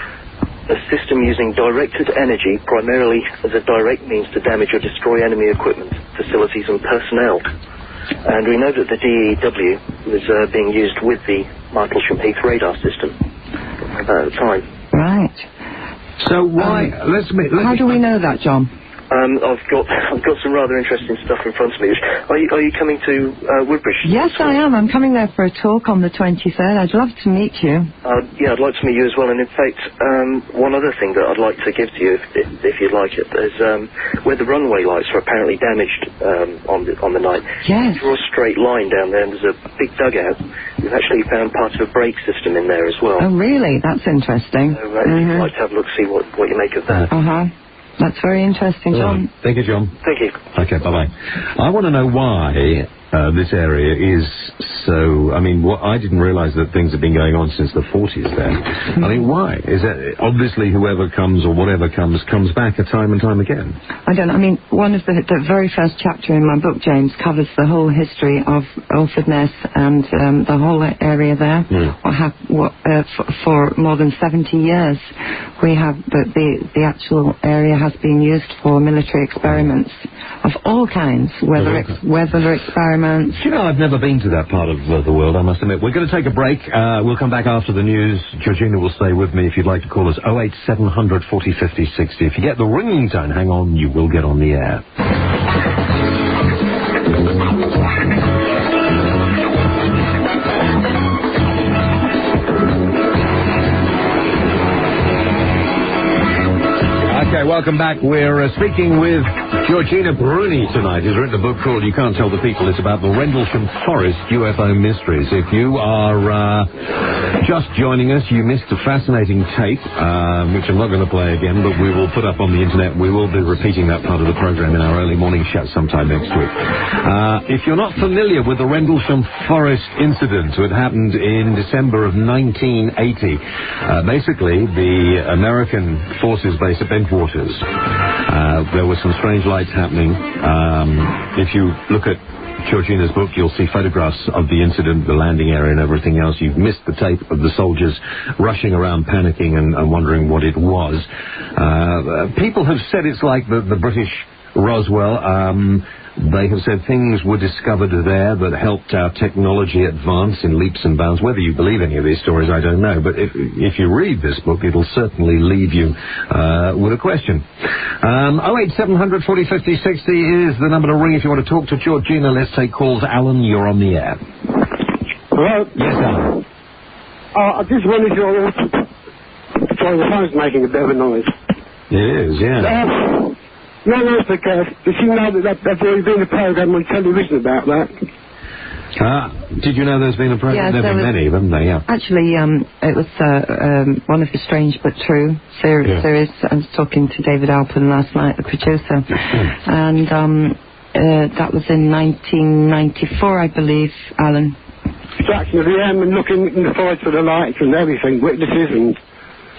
a system using directed energy primarily as a direct means to damage or destroy enemy equipment, facilities and personnel. And we know that the DEW was being used with the Martlesham Heath radar system at the time. Right. So why... how do we know that, John? I've got some rather interesting stuff in front of me. Are you coming to Woodbridge? Yes, I am. I'm coming there for a talk on the 23rd. I'd love to meet you. Yeah, I'd like to meet you as well. And in fact, one other thing that I'd like to give to you, if you'd like it, is where the runway lights were apparently damaged on the night. Yes. Draw a straight line down there, and there's a big dugout. We've actually found part of a brake system in there as well. Oh, really? That's interesting. So I'd like to have a look, see what you make of that. That's very interesting, John. Thank you, John. Thank you. Okay, bye-bye. I want to know why this area is so... I mean, I didn't realise that things have been going on since the 40s there. I mean, why? Is that... Obviously, whoever comes or whatever comes back time and time again. I don't know. I mean, one of the very first chapter in my book, James, covers the whole history of Alford Ness and the whole area there. For more than 70 years, we have... The actual area has been used for military experiments of all kinds, weather experiments. Do you know, I've never been to that part of the world, I must admit. We're going to take a break. We'll come back after the news. Georgina will stay with me if you'd like to call us 08700 40 50 60. If you get the ringing tone, hang on, you will get on the air. Okay, welcome back. We're speaking with Georgina Bruni tonight, who's written a book called You Can't Tell the People. It's about the Rendlesham Forest UFO mysteries. If you are just joining us, you missed a fascinating tape, which I'm not going to play again, but we will put up on the internet. We will be repeating that part of the program in our early morning show sometime next week. If you're not familiar with the Rendlesham Forest incident, it happened in December of 1980. Basically, the American forces base at Bentwaters. There were some strange lights happening. If you look at Georgina's book, you'll see photographs of the incident, the landing area and everything else. You've missed the tape of the soldiers rushing around panicking and wondering what it was. People have said it's like the British Roswell. They have said things were discovered there that helped our technology advance in leaps and bounds. Whether you believe any of these stories, I don't know. But if you read this book, it'll certainly leave you with a question. 08700 40 50 60 is the number to ring if you want to talk to Georgina. Let's take calls. Alan, you're on the air. Hello? Yes, Alan. I just wondered if you're... Sorry, the phone's making a bit of a noise. It is, yeah. No, it's okay. Did you know that there's already been a program on television about that? Did you know there's been a program? Yes, there have been many, haven't there? Yeah. Actually, it was one of the Strange But True series. I was talking to David Alpin last night, the producer, and that was in 1994, I believe, Alan. It's actually the airmen looking in the forest for the lights and everything, witnesses and...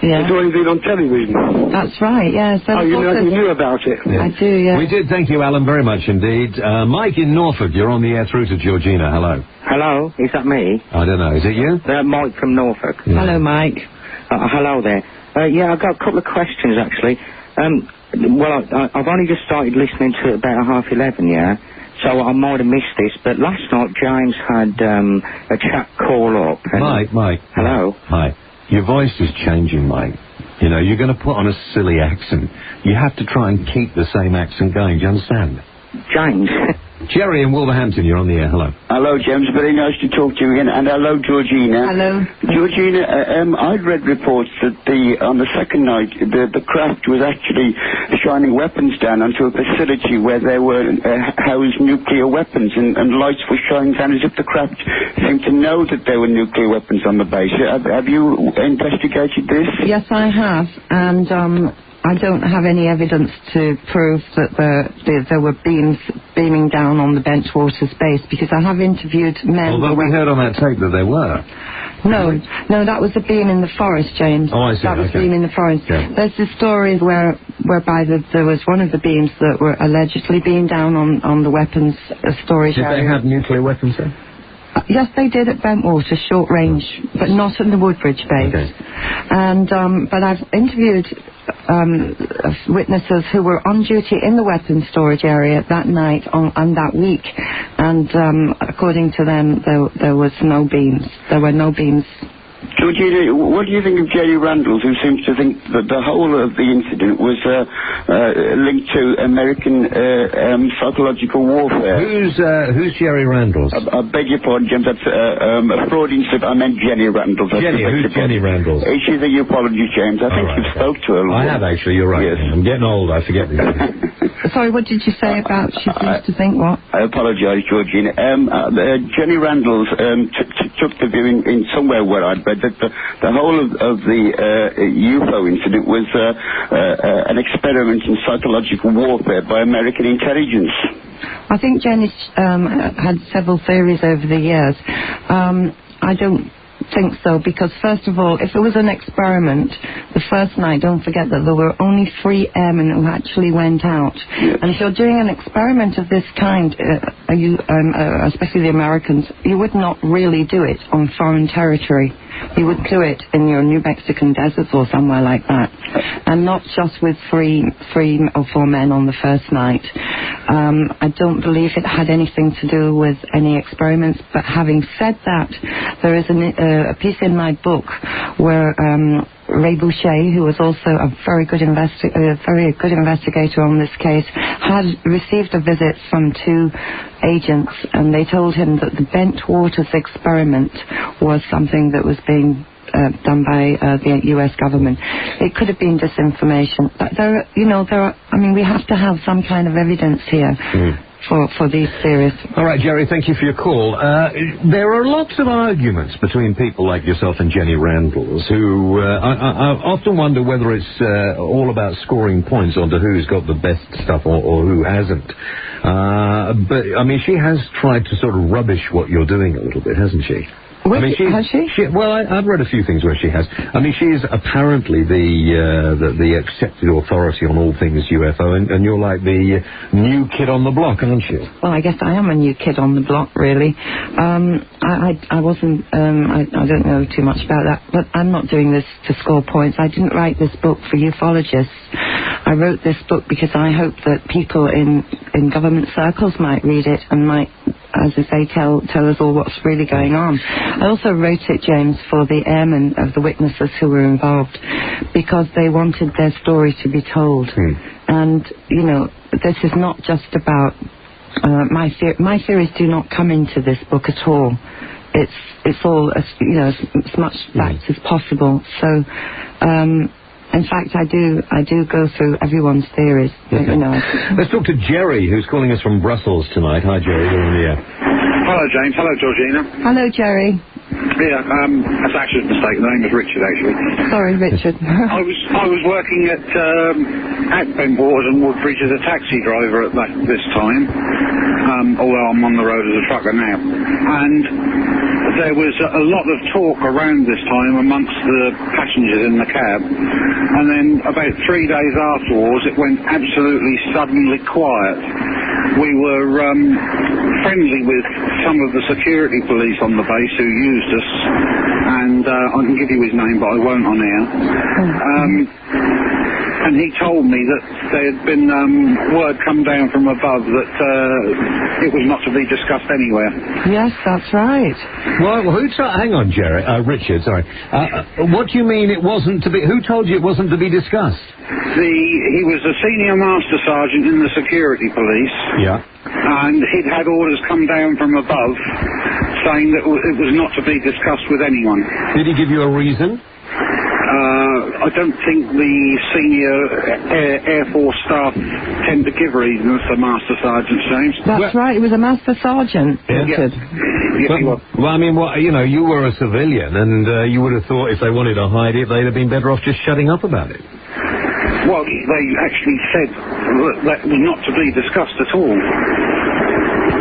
Yeah. It's already been on television. That's right, yeah. So you knew about it? Yeah. I do, yeah. We did, thank you, Alan, very much indeed. Mike in Norfolk, you're on the air through to Georgina. Hello. Hello, is that me? I don't know, is it you? Mike from Norfolk. Yeah. Hello, Mike. Hello there. Yeah, I've got a couple of questions, actually. I've only just started listening to it about 11:30, yeah? So I might have missed this, but last night James had a chap call up. Mike. Hello? Hi. Your voice is changing, Mike. You know, you're going to put on a silly accent. You have to try and keep the same accent going. Do you understand? James. Jerry in Wolverhampton, you're on the air. Hello. Hello, James. Very nice to talk to you again. And hello, Georgina. Hello. Georgina, I'd read reports that on the second night, the craft was actually shining weapons down onto a facility where there were housed nuclear weapons, and lights were shining down as if the craft seemed to know that there were nuclear weapons on the base. Have you investigated this? Yes, I have, and I don't have any evidence to prove that there were beams beaming down on the Bentwaters base, because I have interviewed men... Well, we heard on that tape that there were. No, that was a beam in the forest, James. Oh, I see. That was a beam in the forest. Okay. There's a story whereby there was one of the beams that were allegedly beamed down on the weapons storage area. Did they have nuclear weapons there? Yes, they did at Bentwater, short range, but not at the Woodbridge base. Okay. And but I've interviewed witnesses who were on duty in the weapons storage area that night and that week, and according to them, there was no beams. There were no beams. Georgina, what do you think of Jerry Randalls, who seems to think that the whole of the incident was linked to American psychological warfare? Who's Jerry Randalls? I beg your pardon, James. That's a fraud incident. I meant Jenny Randalls. Who's Jenny Randalls? She's a ufology, James. I think you spoke to her. I have, actually. You're right. Yes. I'm getting old. I forget these things. Sorry, what did you say about she seems to think what? I apologise, Georgina. Jenny Randalls took the view in somewhere where I'd read that the whole of the UFO incident was an experiment in psychological warfare by American intelligence. I think Jenny's had several theories over the years. I don't think so, because first of all, if it was an experiment, the first night, don't forget that there were only 3 airmen who actually went out. And if you're doing an experiment of this kind, especially the Americans, you would not really do it on foreign territory. You would do it in your New Mexican deserts or somewhere like that, and not just with 3 or 4 men on the first night. I don't believe it had anything to do with any experiments, but having said that, there is a piece in my book where Ray Boucher, who was also a very good investigator on this case, had received a visit from 2 agents, and they told him that the Bent Waters experiment was something that was being done by the U.S. government. It could have been disinformation. But we have to have some kind of evidence here. For these theories. All right, Jerry, thank you for your call. There are lots of arguments between people like yourself and Jenny Randalls who I often wonder whether it's all about scoring points onto who's got the best stuff or who hasn't. But, I mean, she has tried to sort of rubbish what you're doing a little bit, hasn't she? Has she? Well, I've read a few things where she has. I mean, she is apparently the accepted authority on all things UFO, and you're like the new kid on the block, aren't you? Well, I guess I am a new kid on the block, really. I wasn't, I don't know too much about that, but I'm not doing this to score points. I didn't write this book for ufologists. I wrote this book because I hope that people in government circles might read it and might, as I say, tell us all what's really going on. I also wrote it, James, for the airmen of the witnesses who were involved, because they wanted their story to be told. And, this is not just about my theories do not come into this book at all. It's all, as much facts as possible. So, in fact, I do go through everyone's theories. Let's talk to Jerry, who's calling us from Brussels tonight. Hi, Jerry. You're on the air. Hello, James. Hello, Georgina. Hello, Jerry. Yeah, that's actually a mistake. The name is Richard, actually. Sorry, Richard. I was working at Bent Waters and Woodbridge as a taxi driver at this time, although I'm on the road as a trucker now. And there was a lot of talk around this time amongst the passengers in the cab, and then about 3 days afterwards it went absolutely suddenly quiet. We were friendly with some of the security police on the base who used us, and I can give you his name but I won't on air. And he told me that there had been word come down from above that it was not to be discussed anywhere. Yes, that's right. Well, hang on, Jerry. Richard, sorry. What do you mean it wasn't to be... Who told you it wasn't to be discussed? He was a senior master sergeant in the security police. Yeah. And he'd had orders come down from above saying that it was not to be discussed with anyone. Did he give you a reason? I don't think the senior Air Force staff tend to give reasons for Master Sergeant James. That's right, it was a Master Sergeant. Yeah. Well, I mean, you were a civilian, and you would have thought if they wanted to hide it, they'd have been better off just shutting up about it. Well, they actually said that was not to be discussed at all.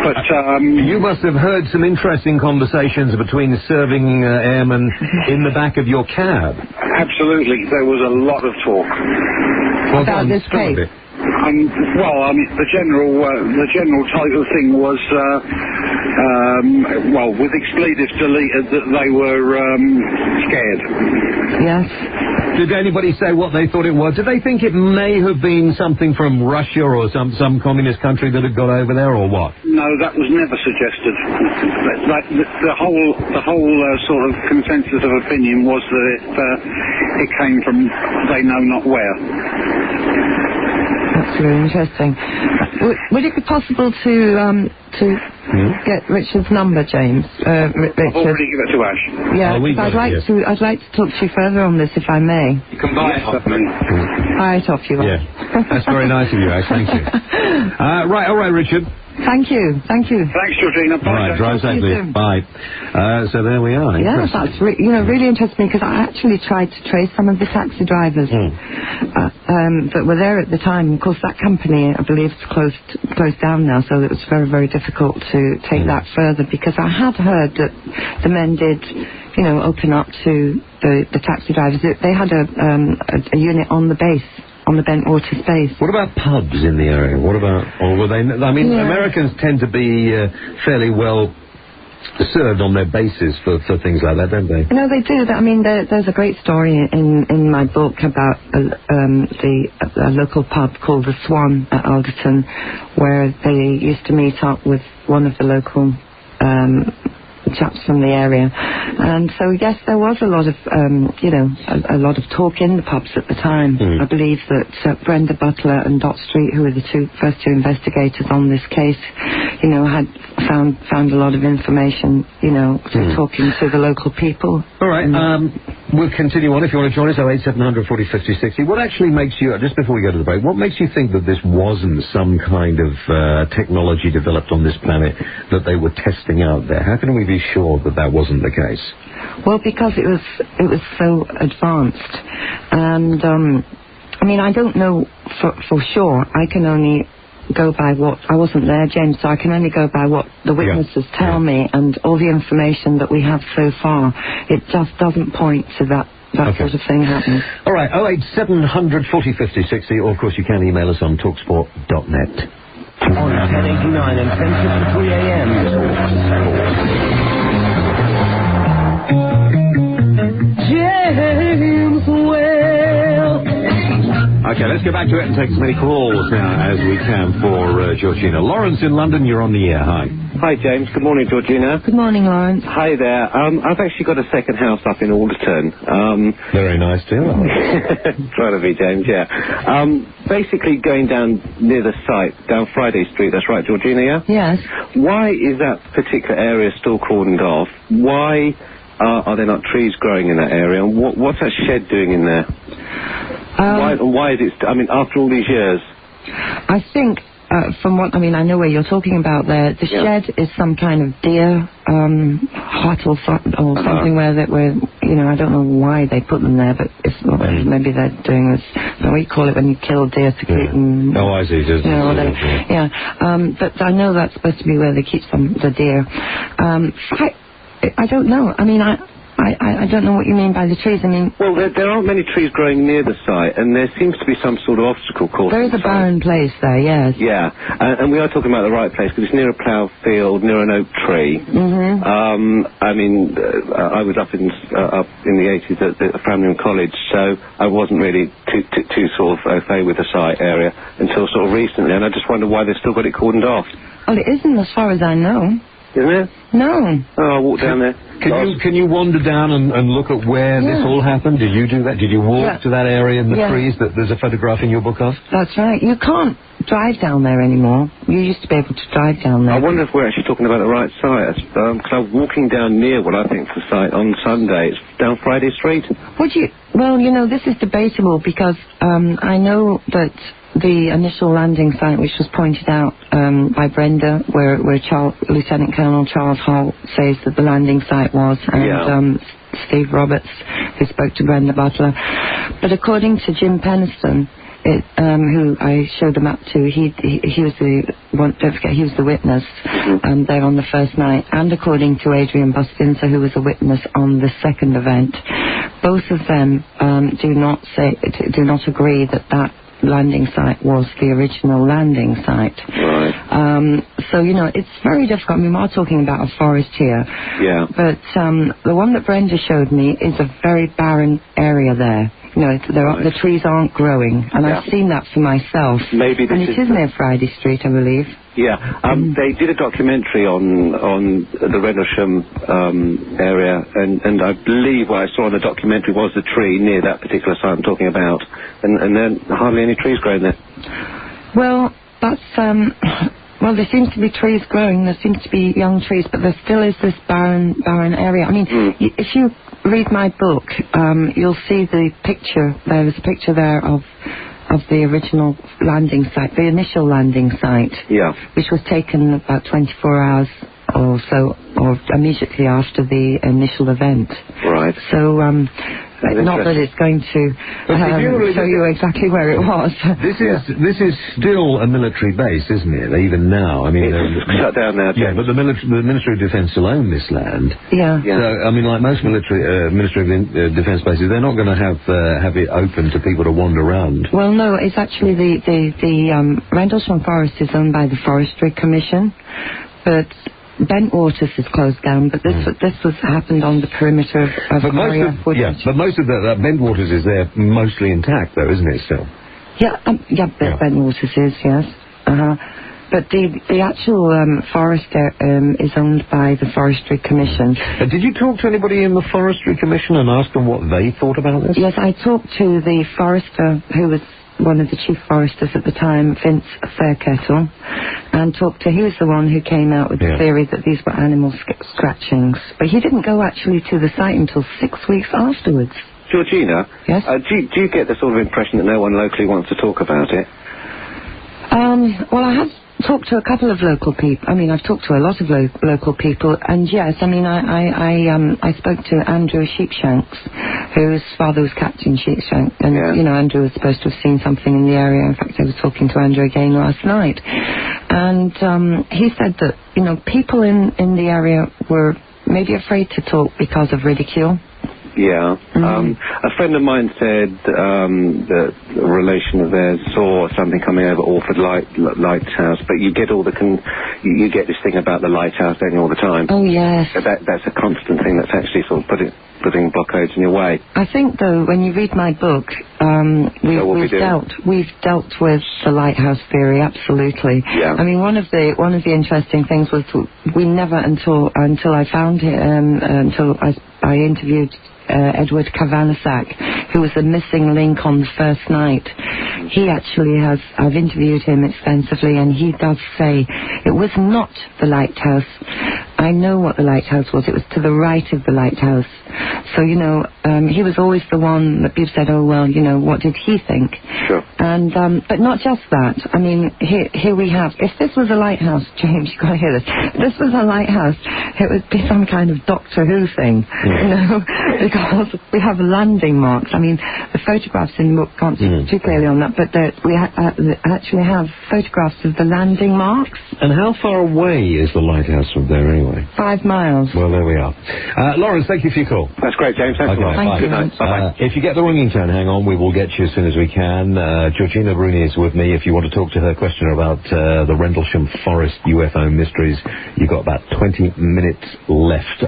But you must have heard some interesting conversations between serving airmen in the back of your cab. Absolutely, there was a lot of talk. Well, about this case. The general title thing was, with expletives deleted, that they were scared. Yes. Did anybody say what they thought it was? Did they think it may have been something from Russia or some communist country that had got over there, or what? No, that was never suggested. The whole sort of consensus of opinion was that it came from they know not where. That's really interesting. Would it be possible to to get Richard's number, James? Richard. I've already given it to Ash. Yeah, we I'd got it, like to talk to you further on this, if I may. You can buy it off me. Buy it off you. Yeah, that's very nice of you, Ash. Thank you. Right, all right, Richard. Thank you. Thanks, Georgina. All right, drive safely. Bye. So there we are. Yeah, that's really interesting because I actually tried to trace some of the taxi drivers that were there at the time. Of course, that company, I believe, is closed down now, so it was very, very difficult to take that further because I had heard that the men did, open up to the taxi drivers. They had a unit on the base. On the Bentwater space. What about pubs in the area? What about, or were they, Americans tend to be fairly well served on their bases for things like that, don't they? No, they do. I mean, there's a great story in my book about a local pub called the Swan at Alderton, where they used to meet up with one of the local chaps from the area, and so yes, there was a lot of a lot of talk in the pubs at the time. I believe that Brenda Butler and Dot Street, who were the first two investigators on this case, had found a lot of information, talking to the local people. All right, we'll continue on if you want to join us. 08700 40 50 60. What actually makes you, just before we go to the break, what makes you think that this wasn't some kind of technology developed on this planet that they were testing out there? How can we be sure that wasn't the case? Well, because it was so advanced, and I mean, I don't know for sure. I can only go by what, I wasn't there, James, so I can only go by what the witnesses tell me, and all the information that we have so far. It just doesn't point to that sort of thing happening. All right, 08700 40 50 60, or of course you can email us on talksport.net. On 1089 and 10:53 a.m. James Well. Okay, let's go back to it and take as many calls now as we can for Georgina. Lawrence in London, you're on the air. Hi. Hi, James. Good morning, Georgina. Good morning, Lawrence. Hi there. I've actually got a second house up in Alderton. Very nice, too. Trying to be, James, yeah. Basically going down near the site, down Friday Street. That's right, Georgina, yeah? Yes. Why is that particular area still cordoned off? Why are there not trees growing in that area? And what's that shed doing in there? Why is it... I mean, after all these years... I think... from what, I mean, I know where you're talking about there. The shed is some kind of deer hut or something where I don't know why they put them there, but maybe they're doing this, what you call it when you kill deer to keep them. Oh, I see. But I know that's supposed to be where they keep the deer. I don't know. I mean, I don't know what you mean by the trees. I mean... Well, there aren't many trees growing near the site, and there seems to be some sort of obstacle course. There is a barren place there, yes. Yeah, and we are talking about the right place, because it's near a plough field, near an oak tree. I mean, I was up in the 80s at Framlingham College, so I wasn't really too sort of au fait with the site area until sort of recently, and I just wonder why they've still got it cordoned off. Well, it isn't, as far as I know. Isn't it? No. Oh, I walked down there. Can you wander down and look at where this all happened? Did you do that? Did you walk to that area in the trees that there's a photograph in your book of? That's right. You can't drive down there anymore. You used to be able to drive down there. I wonder if we're actually talking about the right site, because I was walking down near what I think is the site on Sunday. It's down Friday Street. Well, this is debatable, because I know that the initial landing site, which was pointed out by Brenda, where Lieutenant Colonel Charles Holt says that the landing site was, and Steve Roberts, who spoke to Brenda Butler. But according to Jim Peniston, who I showed the map to, he was don't forget, he was the witness there on the first night, and according to Adrian Bustinza, who was a witness on the second event, both of them do not agree that landing site was the original landing site. Right. So, it's very difficult. I mean, we're talking about a forest here. Yeah. But the one that Brenda showed me is a very barren area there. The trees aren't growing, and I've seen that for myself. Maybe this and it is near Friday Street, I believe. Yeah, they did a documentary on the Rendlesham area, and I believe what I saw in the documentary was the tree near that particular site I'm talking about, and then hardly any trees growing there. Well, that's Well, there seems to be trees growing. There seems to be young trees, but there still is this barren area. I mean, if you read my book, you'll see the picture. There is a picture there of the original landing site, the initial landing site. Yeah. Which was taken about 24 hours or so, or immediately after the initial event. Right. So, not that it's going to show you exactly where it was. This is still a military base, isn't it? Even now, I mean, it's shut down now. Yeah, but the Ministry of Defence still own this land. Yeah. So, I mean, like most Ministry of Defence bases, they're not going to have it open to people to wander around. Well, no, it's actually the Rendlesham Forest is owned by the Forestry Commission, but Bentwaters is closed down, but this was happened on the perimeter of but most of the Bentwaters is there mostly intact, though, isn't it? Still. Bentwaters is, yes. But the actual forest is owned by the Forestry Commission. Did you talk to anybody in the Forestry Commission and ask them what they thought about this? Yes, I talked to the forester who was one of the chief foresters at the time, Vince Fairkettle, and he was the one who came out with the theory that these were animal scratchings. But he didn't go actually to the site until 6 weeks afterwards. Georgina? Yes? Do you get the sort of impression that no one locally wants to talk about it? Well, I have talked to a couple of local people. I mean, I've talked to a lot of local people, and yes, I mean, I spoke to Andrew Sheepshanks, whose father was Captain Sheepshanks, and you know, Andrew was supposed to have seen something in the area. In fact, I was talking to Andrew again last night, and he said that, you know, people in the area were maybe afraid to talk because of ridicule. Yeah. A friend of mine said that a relation of theirs saw something coming over Orford Lighthouse, but you get you get this thing about the lighthouse going all the time. Oh, yes. So that's a constant thing that's actually sort of putting blockades in your way. I think, though, when you read my book, we've dealt with the lighthouse theory, absolutely. Yeah. I mean, one of the interesting things was we never until I found him, until I interviewed Edward Kavanasak, who was a missing link on the first night. He actually I've interviewed him extensively, and he does say it was not the lighthouse. I know what the lighthouse was. It was to the right of the lighthouse. So, you know, he was always the one that people said, oh, well, you know, what did he think? Sure. And, but not just that. I mean, here we have, if this was a lighthouse, James, you've got to hear this. If this was a lighthouse, it would be some kind of Doctor Who thing, you know, because we have landing marks. I mean, the photographs in the book can't see too clearly on that, but we actually have photographs of the landing marks. And how far away is the lighthouse from there, anyway? 5 miles. Well, there we are. Lawrence, thank you for your call. That's great, James. Thanks a lot. Thank you. Good night. Bye-bye. If you get the ringing tone, hang on. We will get you as soon as we can. Georgina Bruni is with me. If you want to talk to her question about the Rendlesham Forest UFO mysteries, you've got about 20 minutes left.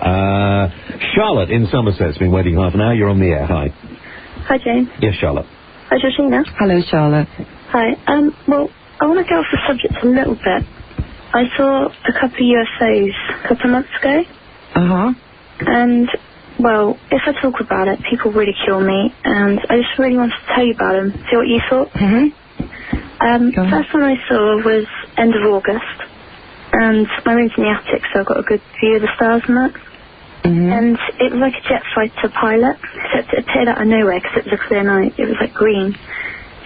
Charlotte in Somerset's been waiting half an hour. You're on the air. Hi. Hi, James. Yes, Charlotte. Hi, Georgina. Hello, Charlotte. Hi. Well, I want to go off the subject a little bit. I saw a couple of UFOs a couple of months ago. And, well, if I talk about it, people ridicule me, and I just really wanted to tell you about them, see what you thought. First one I saw was end of August, and my room's in the attic, so I've got a good view of the stars and that. And it was like a jet fighter pilot, except it appeared out of nowhere because it was a clear night. It was like green.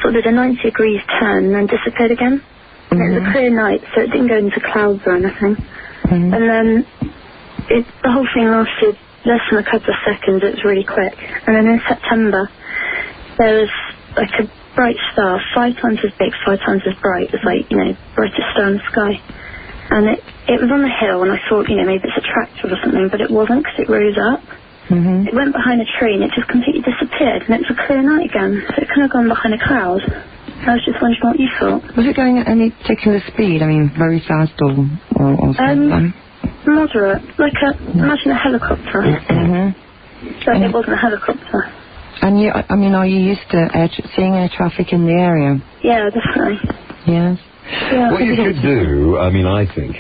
So it did a 90 degrees turn and then disappeared again. And it was a clear night, so it didn't go into clouds or anything. And then the whole thing lasted less than a couple of seconds. It was really quick. And then in September, there was like a bright star, 5 times as big, 5 times as bright. It was like, you know, brightest star in the sky. And it was on the hill, and I thought, you know, maybe it's a tractor or something, but it wasn't, because it rose up. It went behind a tree, and it just completely disappeared, and it was a clear night again, so it could have gone behind a cloud. I was just wondering what you thought. Was it going at any particular speed? I mean, very fast or something? Moderate. Like imagine a helicopter. But it wasn't a helicopter. And are you used to seeing air traffic in the area? Yeah, definitely. Yes. Yeah. What you should do, I mean, I think,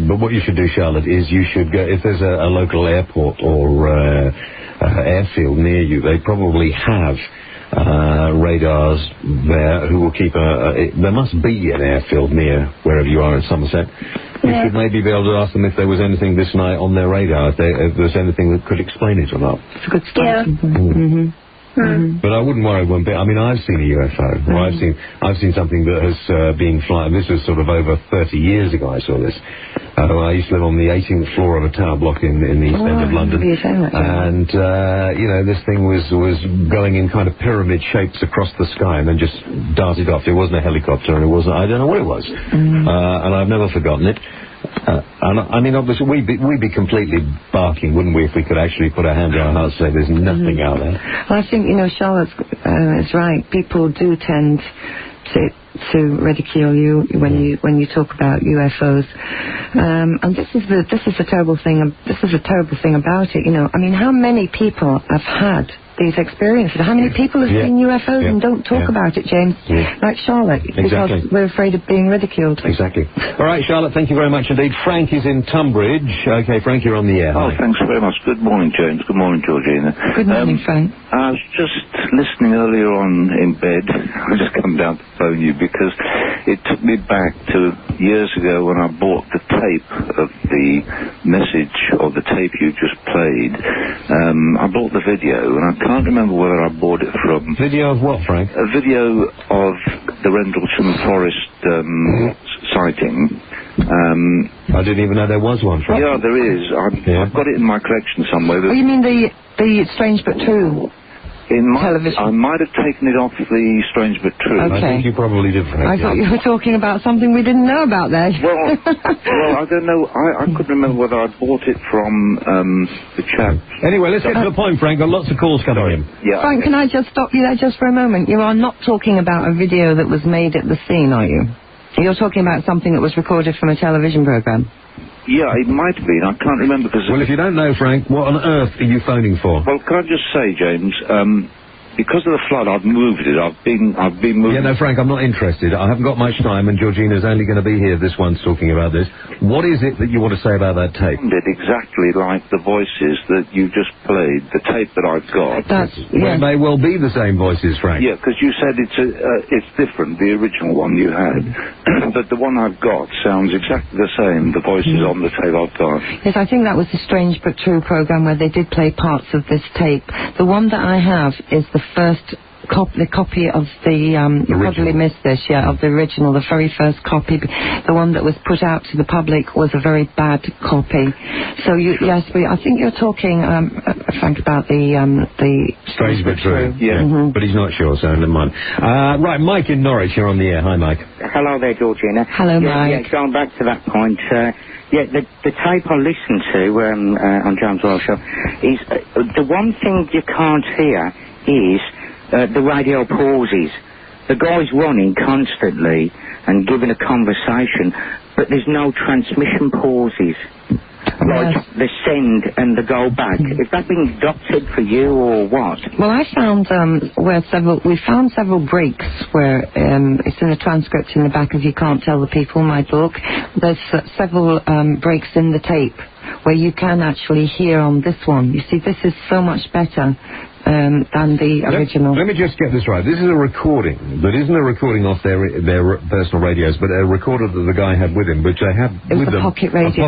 but what you should do, Charlotte, is you should go, if there's a local airport or airfield near you, they probably have radars there who will keep there must be an airfield near wherever you are in Somerset. You should maybe be able to ask them if there was anything this night on their radar, if there's anything that could explain it or not. It's a good start. But I wouldn't worry one bit. I mean, I've seen a UFO. Or I've seen something that has been flying. This was sort of over 30 years ago I saw this. I used to live on the 18th floor of a tower block in the east end of London. And, you know, this thing was going in kind of pyramid shapes across the sky and then just darted off. It wasn't a helicopter and it wasn't, I don't know what it was. And I've never forgotten it. And I mean, obviously, we'd be completely barking, wouldn't we, if we could actually put our hand on our heart and say there's nothing out there. Well, I think, you know, Charlotte's is right. People do tend to ridicule you when you talk about UFOs, and this is a terrible thing. This is a terrible thing about it. You know, I mean, how many people have had these experiences? How many people have seen UFOs and don't talk about it, James? Like Charlotte, because we're afraid of being ridiculed. Exactly. All right, Charlotte, thank you very much indeed. Frank is in Tunbridge. Okay, Frank, you're on the air. Oh, thanks very much. Good morning, James. Good morning, Georgina. Good morning, Frank. I was just listening earlier on in bed. I just come down to phone you because it took me back to years ago when I bought the tape of the message or the tape you just played. I bought the video, and I can't remember whether I bought it from... Video of what, Frank? A video of the Rendlesham Forest sighting. I didn't even know there was one, Frank. Yeah, there is. I've got it in my collection somewhere. Oh, you mean the Strange But True television? I might have taken it off the Strange But True. Okay. I think you probably did, Frank. I thought you were talking about something we didn't know about there. Well, I don't know. I couldn't remember whether I bought it from the chap. Anyway, let's get to the point, Frank. Got lots of calls coming in. Yeah. Frank, can I just stop you there just for a moment? You are not talking about a video that was made at the scene, are you? You're talking about something that was recorded from a television program. Yeah, it might have been. I can't remember because... Well, if you don't know, Frank, what on earth are you phoning for? Well, can I just say, James, because of the flood, I've moved it. I've been moving... Yeah, no, Frank, I'm not interested. I haven't got much time, and Georgina's only going to be here this once talking about this. What is it that you want to say about that tape? It exactly like the voices that you just played, the tape that I've got. Well, it may well be the same voices, Frank. Yeah, because you said it's different, the original one you had. But the one I've got sounds exactly the same, the voices on the tape I've got. Yes, I think that was the Strange But True program where they did play parts of this tape. The one that I have is the first copy of the, you probably missed this, of the original, the very first copy. The one that was put out to the public was a very bad copy. So, yes, I think you're talking, Frank, about the Strange But True. Yeah, but he's not sure, so never mind. Right, Mike in Norwich, you're on the air. Hi, Mike. Hello there, Georgina. Hello, Mike. Yeah, going back to that point, the tape I listened to on James Welsh Show is the one thing you can't hear is the radio pauses. The guy's running constantly and giving a conversation, but there's no transmission pauses. Like the send and the go back. Is that being doctored for you or what? Well, I found we found several breaks where it's in the transcript in the back of You Can't Tell the People, my book. There's several breaks in the tape where you can actually hear on this one. You see, this is so much better than the original. Let me just get this right. This is a recording that isn't a recording off their personal radios, but a recorder that the guy had with him, which they had with them. It was a pocket radio.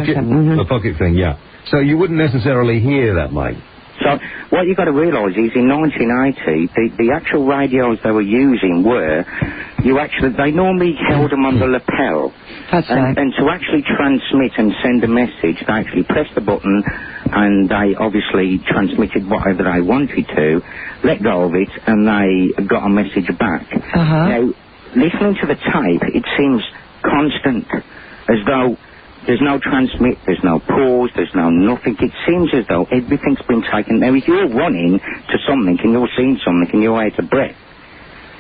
A pocket thing, yeah. So you wouldn't necessarily hear that, Mike. So what you've got to realise is in 1980, the actual radios they were using they normally held them on the lapel. That's right. And to actually transmit and send a message, they actually pressed the button and they obviously transmitted whatever they wanted to, let go of it, and they got a message back. Now, listening to the tape, it seems constant, as though there's no transmit, there's no pause, there's no nothing. It seems as though everything's been taken. Now, if you're running to something and you're seeing something and you're out of breath...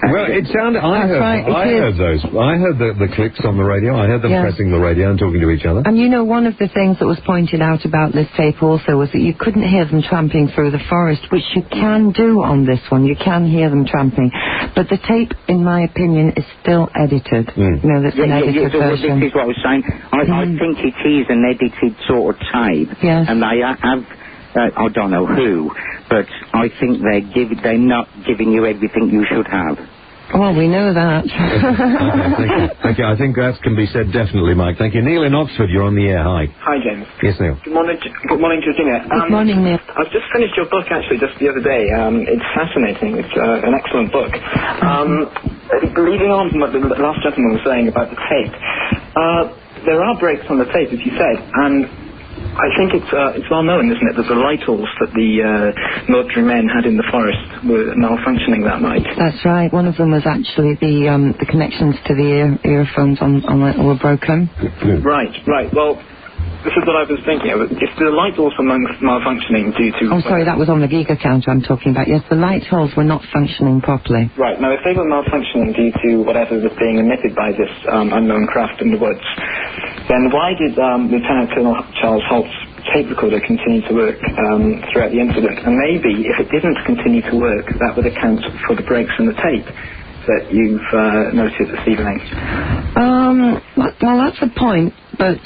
Well, it sounded... I heard those. I heard the clicks on the radio. I heard them pressing the radio and talking to each other. And you know, one of the things that was pointed out about this tape also was that you couldn't hear them tramping through the forest, which you can do on this one. You can hear them tramping. But the tape, in my opinion, is still edited. You know, that's an edited version. This is what I was saying. I think it is an edited sort of tape. Yes. And they have... I don't know who, but I think they're not giving you everything you should have. Well, we know that. Thank you. I think that can be said definitely, Mike. Thank you. Neil in Oxford, you're on the air. Hi. Hi, James. Yes, Neil. Good morning, Georgina. Good morning, Neil. I've just finished your book, actually, just the other day. It's fascinating. It's an excellent book. Leading on from what the last gentleman was saying about the tape, there are breaks on the tape, as you said, and I think it's well known, isn't it, that the light halls that the military men had in the forest were malfunctioning that night. That's right. One of them was actually the connections to the earphones on it were broken. Right. Well, this is what I was thinking of. If the light halls were malfunctioning due to... Oh, sorry, that was on the Giga counter I'm talking about. Yes, the light halls were not functioning properly. Right. Now, if they were malfunctioning due to whatever was being emitted by this unknown craft in the woods, then why did Lieutenant Colonel Charles Holt's tape recorder continue to work throughout the incident? And maybe, if it didn't continue to work, that would account for the breaks in the tape that you've noted this evening. Well, that's a point, but...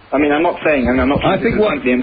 I mean, I'm not saying, and I'm not... I think what... Neil,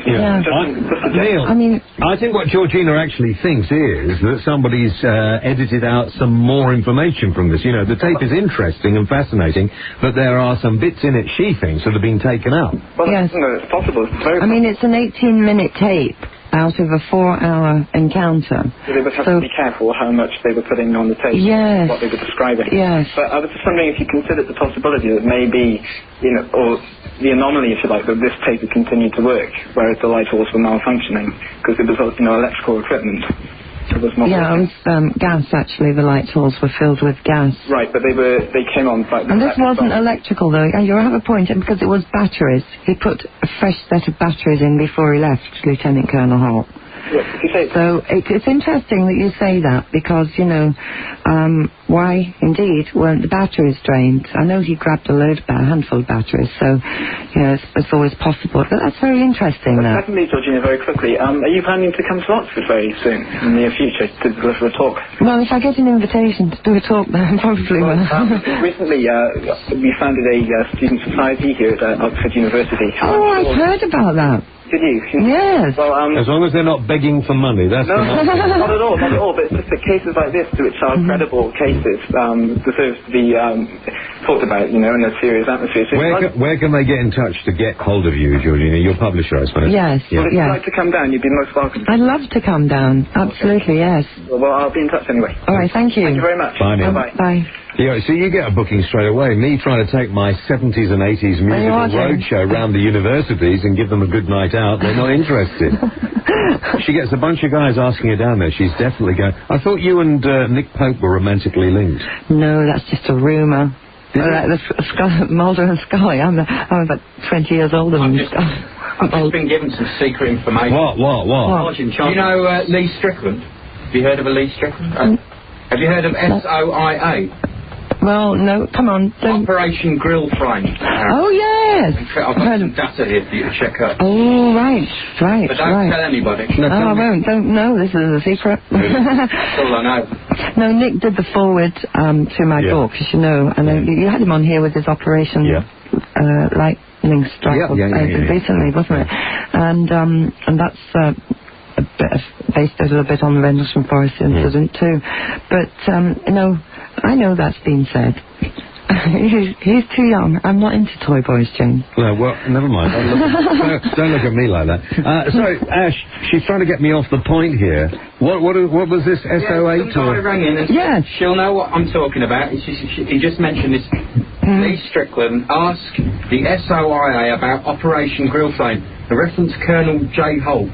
I think what Georgina actually thinks is that somebody's edited out some more information from this. You know, the tape is interesting and fascinating, but there are some bits in it, she thinks, that have been taken out. Well, yes. No, it's possible. It's very I mean, it's an 18-minute tape out of a 4-hour encounter. So they would have to be careful how much they were putting on the tape, yes, what they were describing. Yes. But I was just wondering if you considered the possibility that maybe, you know, or the anomaly, if you like, that this tape had continued to work, whereas the light halls were malfunctioning, because it was, you know, electrical equipment. It was not it was gas, actually. The light halls were filled with gas. Right, but they came on... And this wasn't electrical, though. You have a point, because it was batteries. He put a fresh set of batteries in before he left, Lieutenant Colonel Holt. So it's interesting that you say that, because, you know, why, indeed, weren't the batteries drained? I know he grabbed a handful of batteries, so, you know, it's always possible. But that's very interesting, that. Secondly, Georgina, very quickly, are you planning to come to Oxford very soon, in the near future, to deliver a talk? Well, if I get an invitation to do a talk, then I probably will. Recently, we founded a student society here at Oxford University. Oh, I've heard about that. Did you? Yes. Well, as long as they're not begging for money, that's not at all, not at all. But it's just that cases like this, which are credible cases, deserves to be talked about, you know, in a serious atmosphere. So where can they get in touch to get hold of you, Georgina? Your publisher, I suppose. Yes. Well, if you'd like to come down, you'd be most welcome. I'd love to come down. Absolutely, yes. Well, I'll be in touch anyway. All right, thank you. Thank you very much. Bye now. Bye-bye. Bye. Yeah, so you get a booking straight away. Me trying to take my 70s and 80s musical roadshow round the universities and give them a good night out, they're not interested. She gets a bunch of guys asking her down there. She's definitely going. I thought you and Nick Pope were romantically linked. No, that's just a rumour. Mulder and Scully. I'm about 20 years older than Scully. I've just been given some secret information. What? Do you know Lee Strickland? Have you heard of a Lee Strickland? Have you heard of SOIA? Well, no, come on. Operation Grill Frame. Oh, yes. I've got some data here for you to check out. Oh, right. But don't tell anybody. No, I won't. Don't know. This is a secret. That's all I know. No, Nick did the forward to my book, as you know. And you had him on here with his Operation Lightning Strike recently, wasn't it? And that's... based a little bit on the Rendlesham Forest incident too, but you know, I know that's been said. He's too young. I'm not into toy boys, Jane. No, well, never mind. Don't look at me like that. Sorry, Ash, she's trying to get me off the point here. What was this SO8? I rang in and she'll know what I'm talking about. He just mentioned this. Lee Strickland asked the SOIA about Operation Grill Flame, a reference to Colonel J. Holt.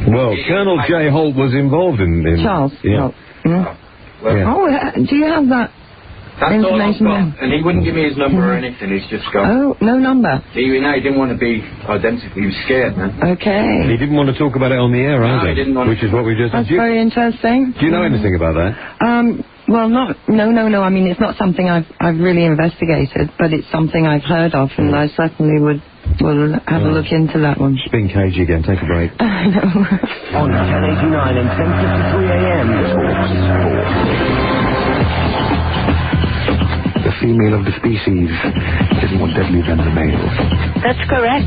Well, Colonel J. Holt was involved in Charles. Yeah. Oh, do you have that information? All I've got. And he wouldn't give me his number or anything. He's just gone. Oh, no number. He didn't want to be identical. He was scared, man. Okay. He didn't want to talk about it on the air either. No, he didn't want which is what we just... That's very interesting. Do you know anything about that? Well, no. I mean, it's not something I've really investigated, but it's something I've heard of, and I certainly will have a look into that one. It's been cagey again. Take a break. I know. On 1089 and 1053 AM, The female of the species is more deadly than the male. That's correct.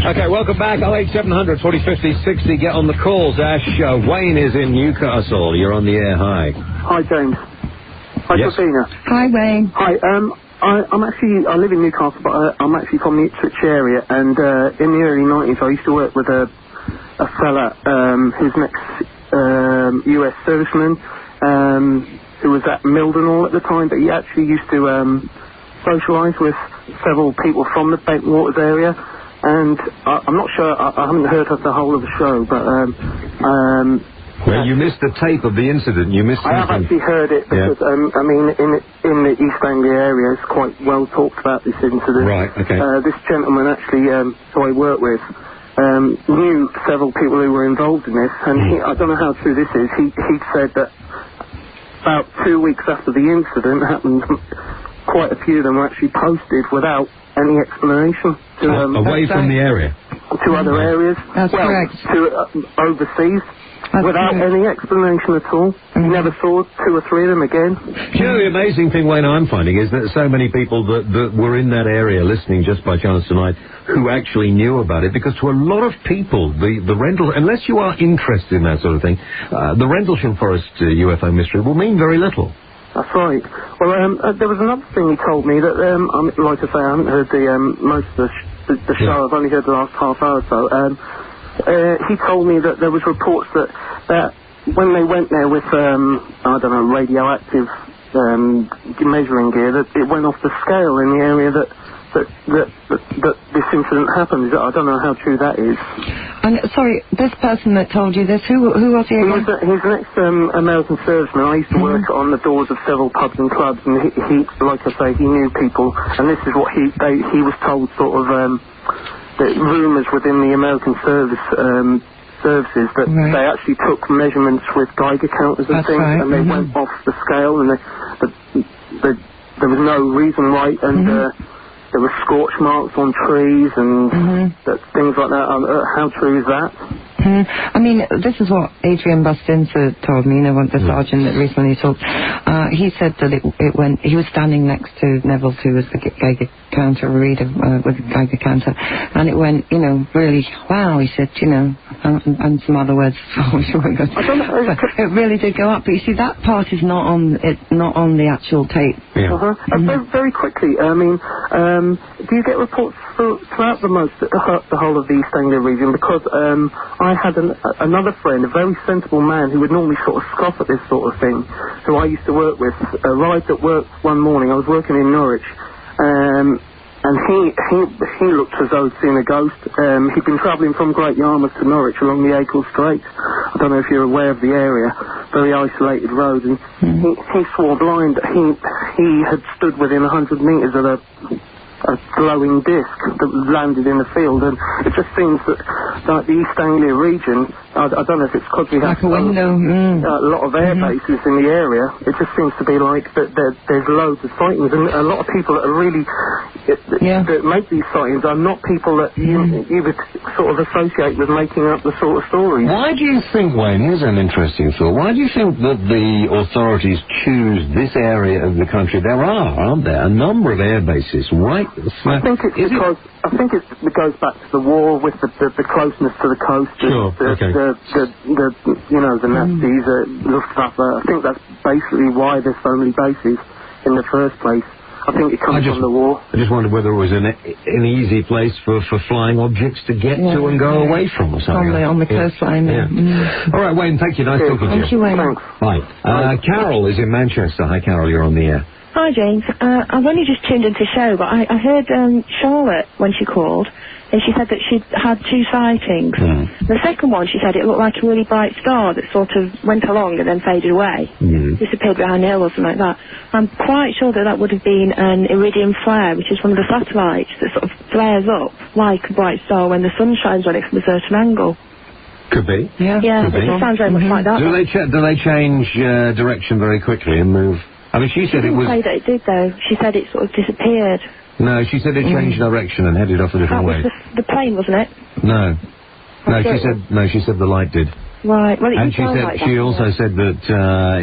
Okay, welcome back. 08700 40 50 60. Get on the calls. Ash, Wayne is in Newcastle. You're on the air. Hi. Hi, James. Hi, Yes. Georgina. Hi, Wayne. Hi, I live in Newcastle, but I'm actually from the Ipswich area, and in the early 90s I used to work with a fella who's an ex-US serviceman, who was at Mildenhall at the time, but he actually used to socialise with several people from the Bentwaters area, and I'm not sure, I haven't heard of the whole of the show, but well, you missed the tape of the incident. You missed I have actually heard it because, I mean, in the East Anglia area, it's quite well talked about this incident. Right, okay. This gentleman actually, who I work with, knew several people who were involved in this, and I don't know how true this is, he said that about 2 weeks after the incident happened, quite a few of them were actually posted without any explanation. To, away from the area? To other areas. That's correct. To overseas. That's without correct. any explanation at all. You never saw 2 or 3 of them again. You know, the amazing thing, Wayne, I'm finding is that so many people that were in that area listening just by chance tonight who actually knew about it, because to a lot of people, the rental, unless you are interested in that sort of thing, the Rendlesham Forest UFO mystery will mean very little. That's right. Well, there was another thing he told me that, like I say, I haven't heard most of the show. I've only heard the last half hour or so. He told me that there was reports that when they went there with, I don't know, radioactive measuring gear, that it went off the scale in the area that this incident happened. I don't know how true that is. And sorry, this person that told you this, who was he again? He's an ex-American serviceman. I used to work on the doors of several pubs and clubs, and he like I say, he knew people, and this is what he was told, sort of, that rumours within the American services that they actually took measurements with Geiger counters and things, and they went off the scale, and there was no reason why, and there were scorch marks on trees and things like that. How true is that? I mean, this is what Adrian Bustinser told me, the sergeant that recently talked. He said that it went, he was standing next to Neville, who was the Geiger counter reader, with the Geiger counter, and it went, really, wow, he said, and some other words, it really did go up, but you see, that part is not on the actual tape. Very quickly, I mean, do you get reports throughout the whole of the East Anglia region? Because I had another friend, a very sensible man who would normally sort of scoff at this sort of thing, who I used to work with, arrived at work one morning. I was working in Norwich, and he looked as though he'd seen a ghost. He'd been travelling from Great Yarmouth to Norwich along the Acle Straits. I don't know if you're aware of the area, very isolated road, and he swore blind that he had stood within 100 metres of a glowing disc that landed in the field, and it just seems that like the East Anglia region, I don't know if it's because we have a lot of air bases in the area, it just seems to be like that there's loads of sightings, and a lot of people that are really that make these sightings are not people that you would sort of associate with making up the sort of stories. Why do you think, Wayne, here's an interesting thought, why do you think that the authorities choose this area of the country? There aren't there, a number of air bases right. I think it's because it goes back to the war with the closeness to the coast. The Nazis, Luftwaffe. I think that's basically why there's so many bases in the first place. I think it comes from the war. I just wondered whether it was an easy place for flying objects to get to and go away from or something. On the coastline. All right, Wayne, thank you. Nice talking to you. Thank you, Wayne. Hi. Carol is in Manchester. Hi, Carol, you're on the air. Hi, James. I've only just tuned into the show, but I heard Charlotte when she called, and she said that she'd had 2 sightings. The second one, she said it looked like a really bright star that sort of went along and then faded away, disappeared behind a hill or something like that. I'm quite sure that would have been an iridium flare, which is one of the satellites that sort of flares up like a bright star when the sun shines on it from a certain angle. Could be. Yeah, it just sounds very much like that. Do they change direction very quickly and move? I mean, she said it was... She didn't say that it did, though. She said it sort of disappeared. No, she said it changed direction and headed off a different way. That was the plane, wasn't it? No, she said the light did. Right. Well, and she also said that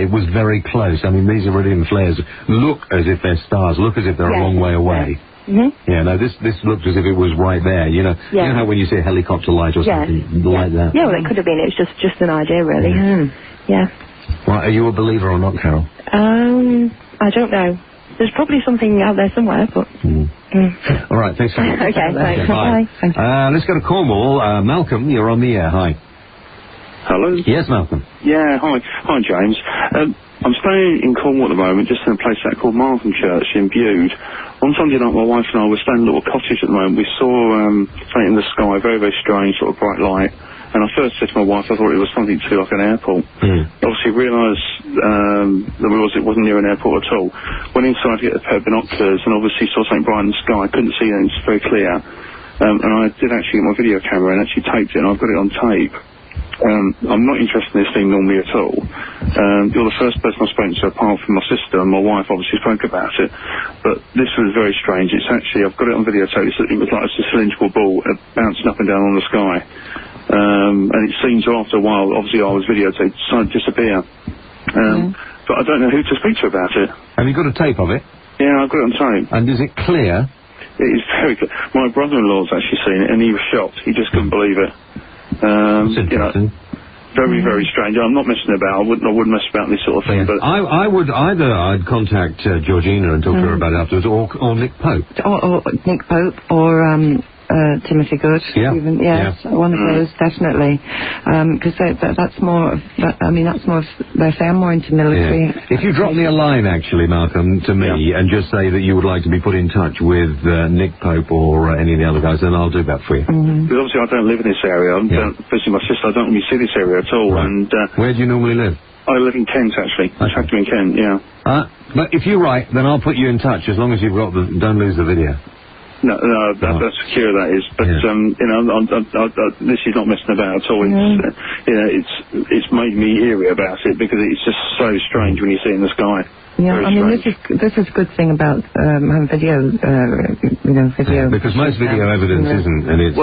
it was very close. I mean, these iridium flares look as if they're stars, look as if they're a long way away. Yeah, no, this looked as if it was right there. You know, you know how when you see a helicopter light or something like that. Yeah, well, it could have been. It was just an idea, really. Yeah. Well, are you a believer or not, Carol? I don't know. There's probably something out there somewhere, but... All right, thanks very much. Okay, thanks. Bye. Let's go to Cornwall. Malcolm, you're on the air. Hi. Hello? Yes, Malcolm. Yeah, hi. Hi, James. I'm staying in Cornwall at the moment, just in a place that called Markham Church in Bude. On Sunday night, my wife and I were staying in a little cottage at the moment. We saw something in the sky, very, very strange, sort of bright light. And I first said to my wife, I thought it was something to like an airport. Obviously realised that it wasn't near an airport at all. Went inside to get a pair of binoculars and obviously saw something bright in the sky. I couldn't see anything, it's very clear. And I did actually get my video camera and actually taped it, and I've got it on tape. I'm not interested in this thing normally at all. You're the first person I've spoken to apart from my sister, and my wife obviously spoke about it. But this was very strange. It's actually, I've got it on videotape, it was like a cylindrical ball bouncing up and down on the sky. And it seemed to, after a while, obviously I was videotaped, decided to disappear. But I don't know who to speak to about it. Have you got a tape of it? Yeah, I've got it on tape. And is it clear? It is very clear. My brother-in-law's actually seen it, and he was shocked. He just couldn't believe it. That's interesting. Very, very strange. I'm not messing about. I wouldn't mess about this sort of thing. But I'd contact Georgina and talk to her about it afterwards, or Nick Pope. Or Nick Pope, or Timothy Good. Even, one of those, definitely. Because that's more of, that's more of their affair, more into military. If you drop me a line, actually, Malcolm, to me, and just say that you would like to be put in touch with Nick Pope or any of the other guys, then I'll do that for you. Because obviously I don't live in this area. I'm visiting my sister. I don't really see this area at all. Right. And where do you normally live? I live in Kent, actually. I have to be in Kent, But if you write, then I'll put you in touch, as long as you've got don't lose the video. No, that's secure, that is. But this is not messing about at all. It's made me eerie about it because it's just so strange when you see it in the sky. Yeah, this is a good thing about having video, video. Because most video evidence isn't, and it's.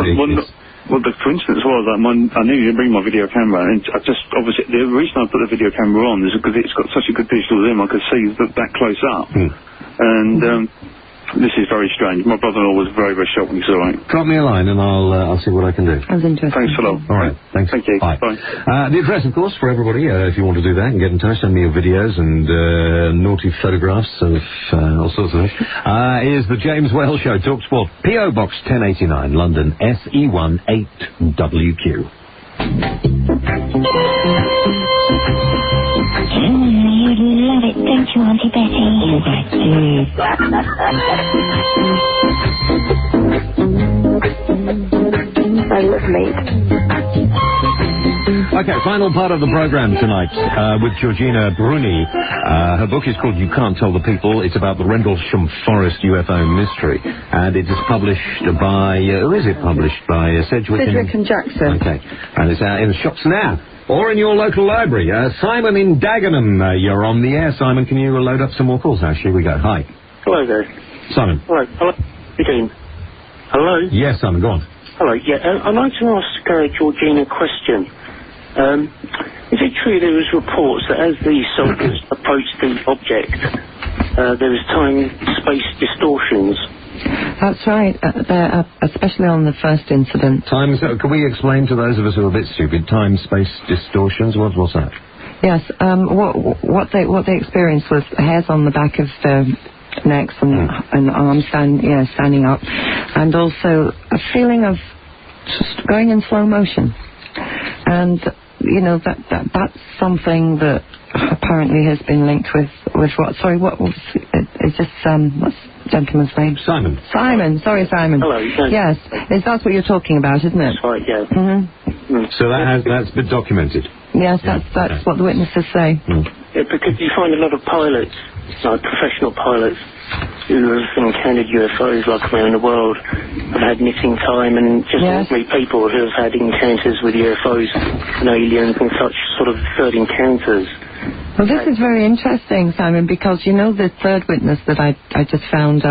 Well, the coincidence was I knew you'd bring my video camera, and I just obviously the reason I put the video camera on is because it's got such a good digital zoom. I could see that close up, and. This is very strange. My brother-in-law was very, very shocked when he saw it. Drop me a line and I'll see what I can do. That's interesting. Thanks a lot. All right. Thanks. Thank you. Bye. Bye. The address, of course, for everybody, if you want to do that and get in touch, send me your videos and naughty photographs of all sorts of things, is the James Wales Show, TalkSport, P.O. Box 1089, London, SE1 8WQ. You'd love it, don't you, Auntie Betty? I love meat. Okay, final part of the program tonight with Georgina Bruni. Her book is called You Can't Tell the People. It's about the Rendlesham Forest UFO mystery. And it is published by, who is it published by? Sedgwick and Jackson. Okay, and it's out in the shops now. Or in your local library. Simon in Dagenham, you're on the air. Simon, can you load up some more calls now? Here we go. Hi. Hello there. Simon. Hello. Hello? Yes, Simon, go on. Hello, I'd like to ask Georgina a question. Is it true there was reports that as the soldiers approached the object, there was time-space distortions? That's right, especially on the first incident. Can we explain to those of us who are a bit stupid, time-space distortions? What's that? Yes, what they experienced was hairs on the back of their necks and arms standing up, and also a feeling of just going in slow motion. And that's something that apparently has been linked with what? Sorry, what was it? Is this what's the gentleman's name? Simon. Sorry, Simon. Hello. Yes, that's what you're talking about, isn't it? That's right. Yeah. So that's been documented. Yes, that's what the witnesses say. Yeah, because you find a lot of pilots, like professional pilots, who have encountered UFOs like around the world, have had missing time, and just ordinary people who have had encounters with UFOs and aliens and such sort of third encounters. Well, this is very interesting, Simon, because, you know, the third witness that I just found,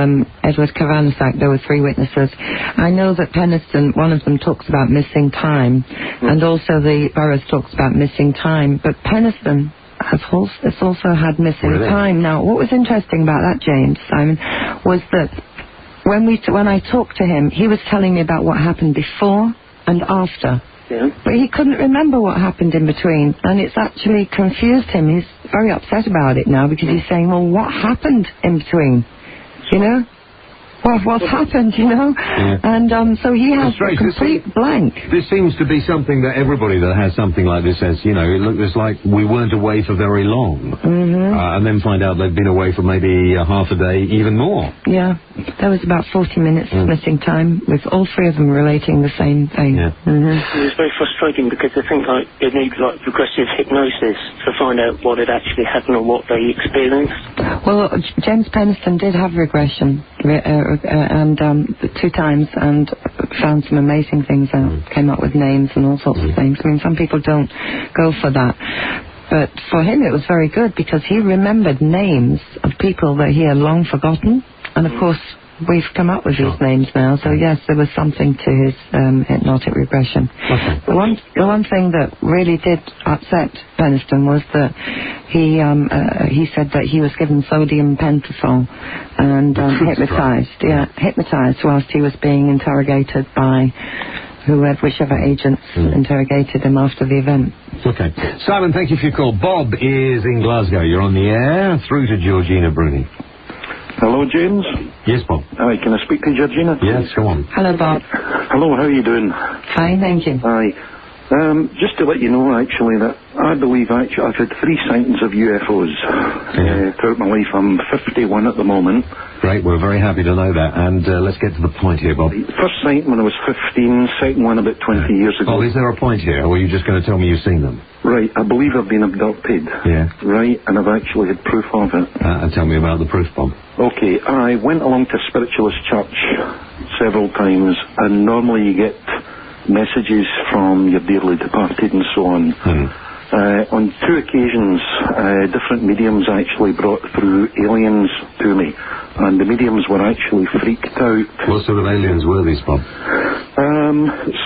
Edward Kavanasak, there were 3 witnesses. I know that Peniston, one of them talks about missing time, and also the Burroughs talks about missing time, but Peniston has also had missing time. Now, what was interesting about that, James, Simon, was that when I talked to him, he was telling me about what happened before and after. Yeah. But he couldn't remember what happened in between, and it's actually confused him. He's very upset about it now because he's saying, well, what happened in between? You know? What's happened, you know? Yeah. And so he has a complete blank. This seems to be something that everybody that has something like this says, you know, it's like we weren't away for very long. And then find out they've been away for maybe half a day, even more. Yeah. There was about 40 minutes missing time with all 3 of them relating the same thing. Yeah. It was very frustrating because I think it needs like progressive hypnosis to find out what had actually happened or what they experienced. Well, James Peniston did have regression. And 2 times, and found some amazing things out. Came up with names and all sorts of things. I mean, some people don't go for that. But for him it was very good because he remembered names of people that he had long forgotten. And of course, we've come up with these names now. So yes, there was something to his hypnotic regression. The one thing that really did upset Peniston was that he said that he was given sodium pentothal and hypnotized whilst he was being interrogated by whichever agents interrogated him after the event. Okay. Simon, thank you for your call. Bob is in Glasgow. You're on the air. Through to Georgina Bruni. Hello, James. Yes, Bob. Hi, can I speak to Georgina? Yes, go on. Hello, Bob. Hello, how are you doing? Fine, thank you. Hi. Just to let you know, actually, that I believe I've had 3 sightings of UFOs throughout my life. I'm 51 at the moment. Great, we're very happy to know that. And let's get to the point here, Bob. First sighting when I was 15, second one about 20 years ago. Oh, is there a point here, or are you just going to tell me you've seen them? Right, I believe I've been abducted. Yeah. Right, and I've actually had proof of it. And tell me about the proof, Bob. Okay, I went along to spiritualist church several times, and normally you get messages from your dearly departed and so on. On 2 occasions, different mediums actually brought through aliens to me, and the mediums were actually freaked out. What sort of aliens were these, Bob?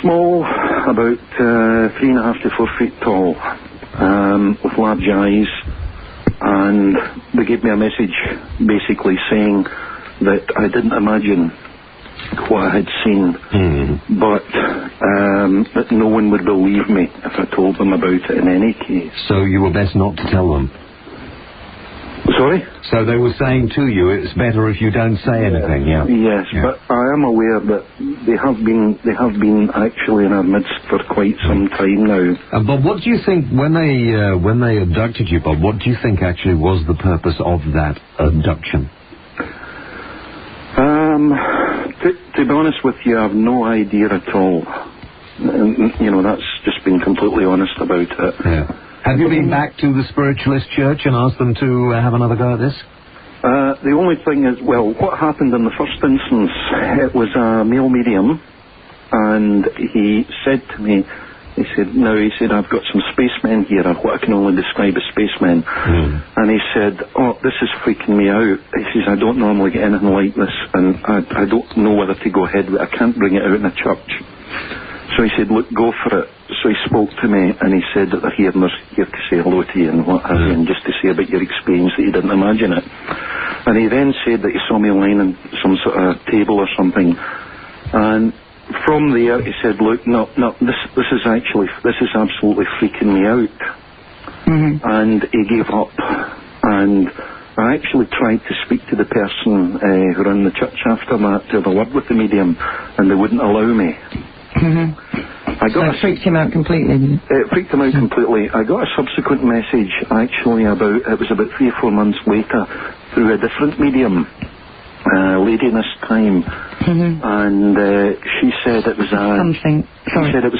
Small, about 3.5 to 4 feet tall, with large eyes, and they gave me a message basically saying that I didn't imagine what I had seen, but that no one would believe me if I told them about it in any case. So you were best not to tell them? Sorry? So they were saying to you it's better if you don't say anything, yeah? Yes, but I am aware that they have been actually in our midst for quite some time now. Bob, what do you think, when they abducted you, Bob, what do you think actually was the purpose of that abduction? To be honest with you, I have no idea at all. You know, that's just being completely honest about it. Yeah. Have you been back to the spiritualist church and asked them to have another go at this? The only thing is, well, what happened in the first instance, it was a male medium, and he said to me, he said, I've got some spacemen here, what I can only describe as spacemen. And he said, oh, this is freaking me out. He says, I don't normally get anything like this, and I don't know whether to go ahead with it. I can't bring it out in a church. So he said, look, go for it. So he spoke to me, and he said that he had here to say hello to you and what have you, and just to say about your experience that you didn't imagine it. And he then said that he saw me lying on some sort of table or something. And from there, he said, look, no, this is absolutely freaking me out. And he gave up. And I actually tried to speak to the person who ran the church after that to have a word with the medium, and they wouldn't allow me. So it freaked him out completely? It freaked him out completely. I got a subsequent message, actually, it was about 3 or 4 months later, through a different medium. Lady in this time, and she said it was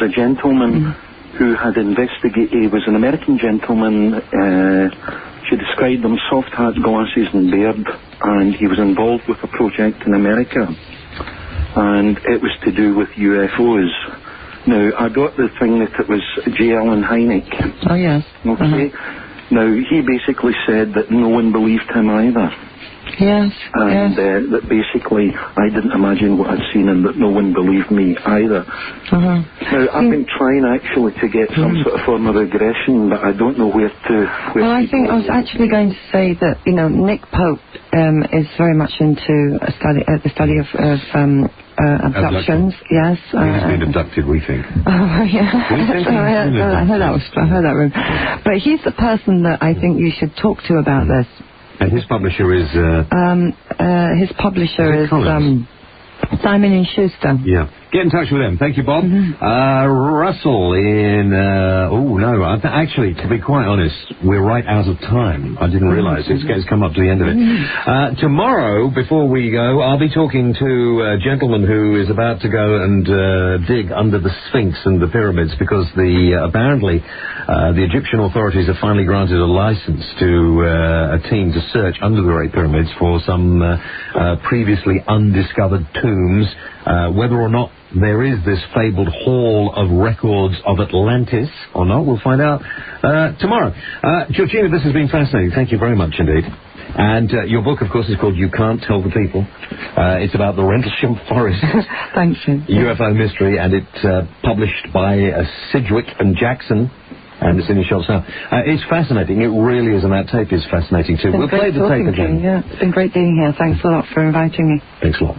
a gentleman who had investigated. He was an American gentleman. She described him soft hat, glasses, and beard, and he was involved with a project in America, and it was to do with UFOs. Now, I got the thing that it was J. Allen Hynek. Oh yes. Okay. Now, he basically said that no one believed him either. Yes, and that basically I didn't imagine what I'd seen and that no one believed me either. Now, I've been trying actually to get some sort of form of regression, but I don't know where to... Well, I think I was actually going to say that, you know, Nick Pope is very much into the study of abductions. Yes. He's been abducted, we think. Oh, yeah. I heard that rumor. But he's the person that I think you should talk to about this. And his publisher is... Simon & Schuster. Yeah. Get in touch with them. Thank you, Bob. Russell in... actually, to be quite honest, we're right out of time. I didn't realise it's come up to the end of it. Tomorrow, before we go, I'll be talking to a gentleman who is about to go and dig under the Sphinx and the pyramids because apparently the Egyptian authorities have finally granted a license to a team to search under the Great Pyramids for some previously undiscovered tombs. Whether or not there is this fabled Hall of Records of Atlantis or not, we'll find out tomorrow. Georgina, this has been fascinating. Thank you very much indeed. And your book, of course, is called You Can't Tell the People. It's about the Rendlesham Forest. Thank you. UFO mystery, and it's published by Sidgwick and Jackson. And it's in your shops now. It's fascinating. It really is, and that tape is fascinating too. We'll play the tape again. Yeah, it's been great being here. Thanks a lot for inviting me. Thanks a lot.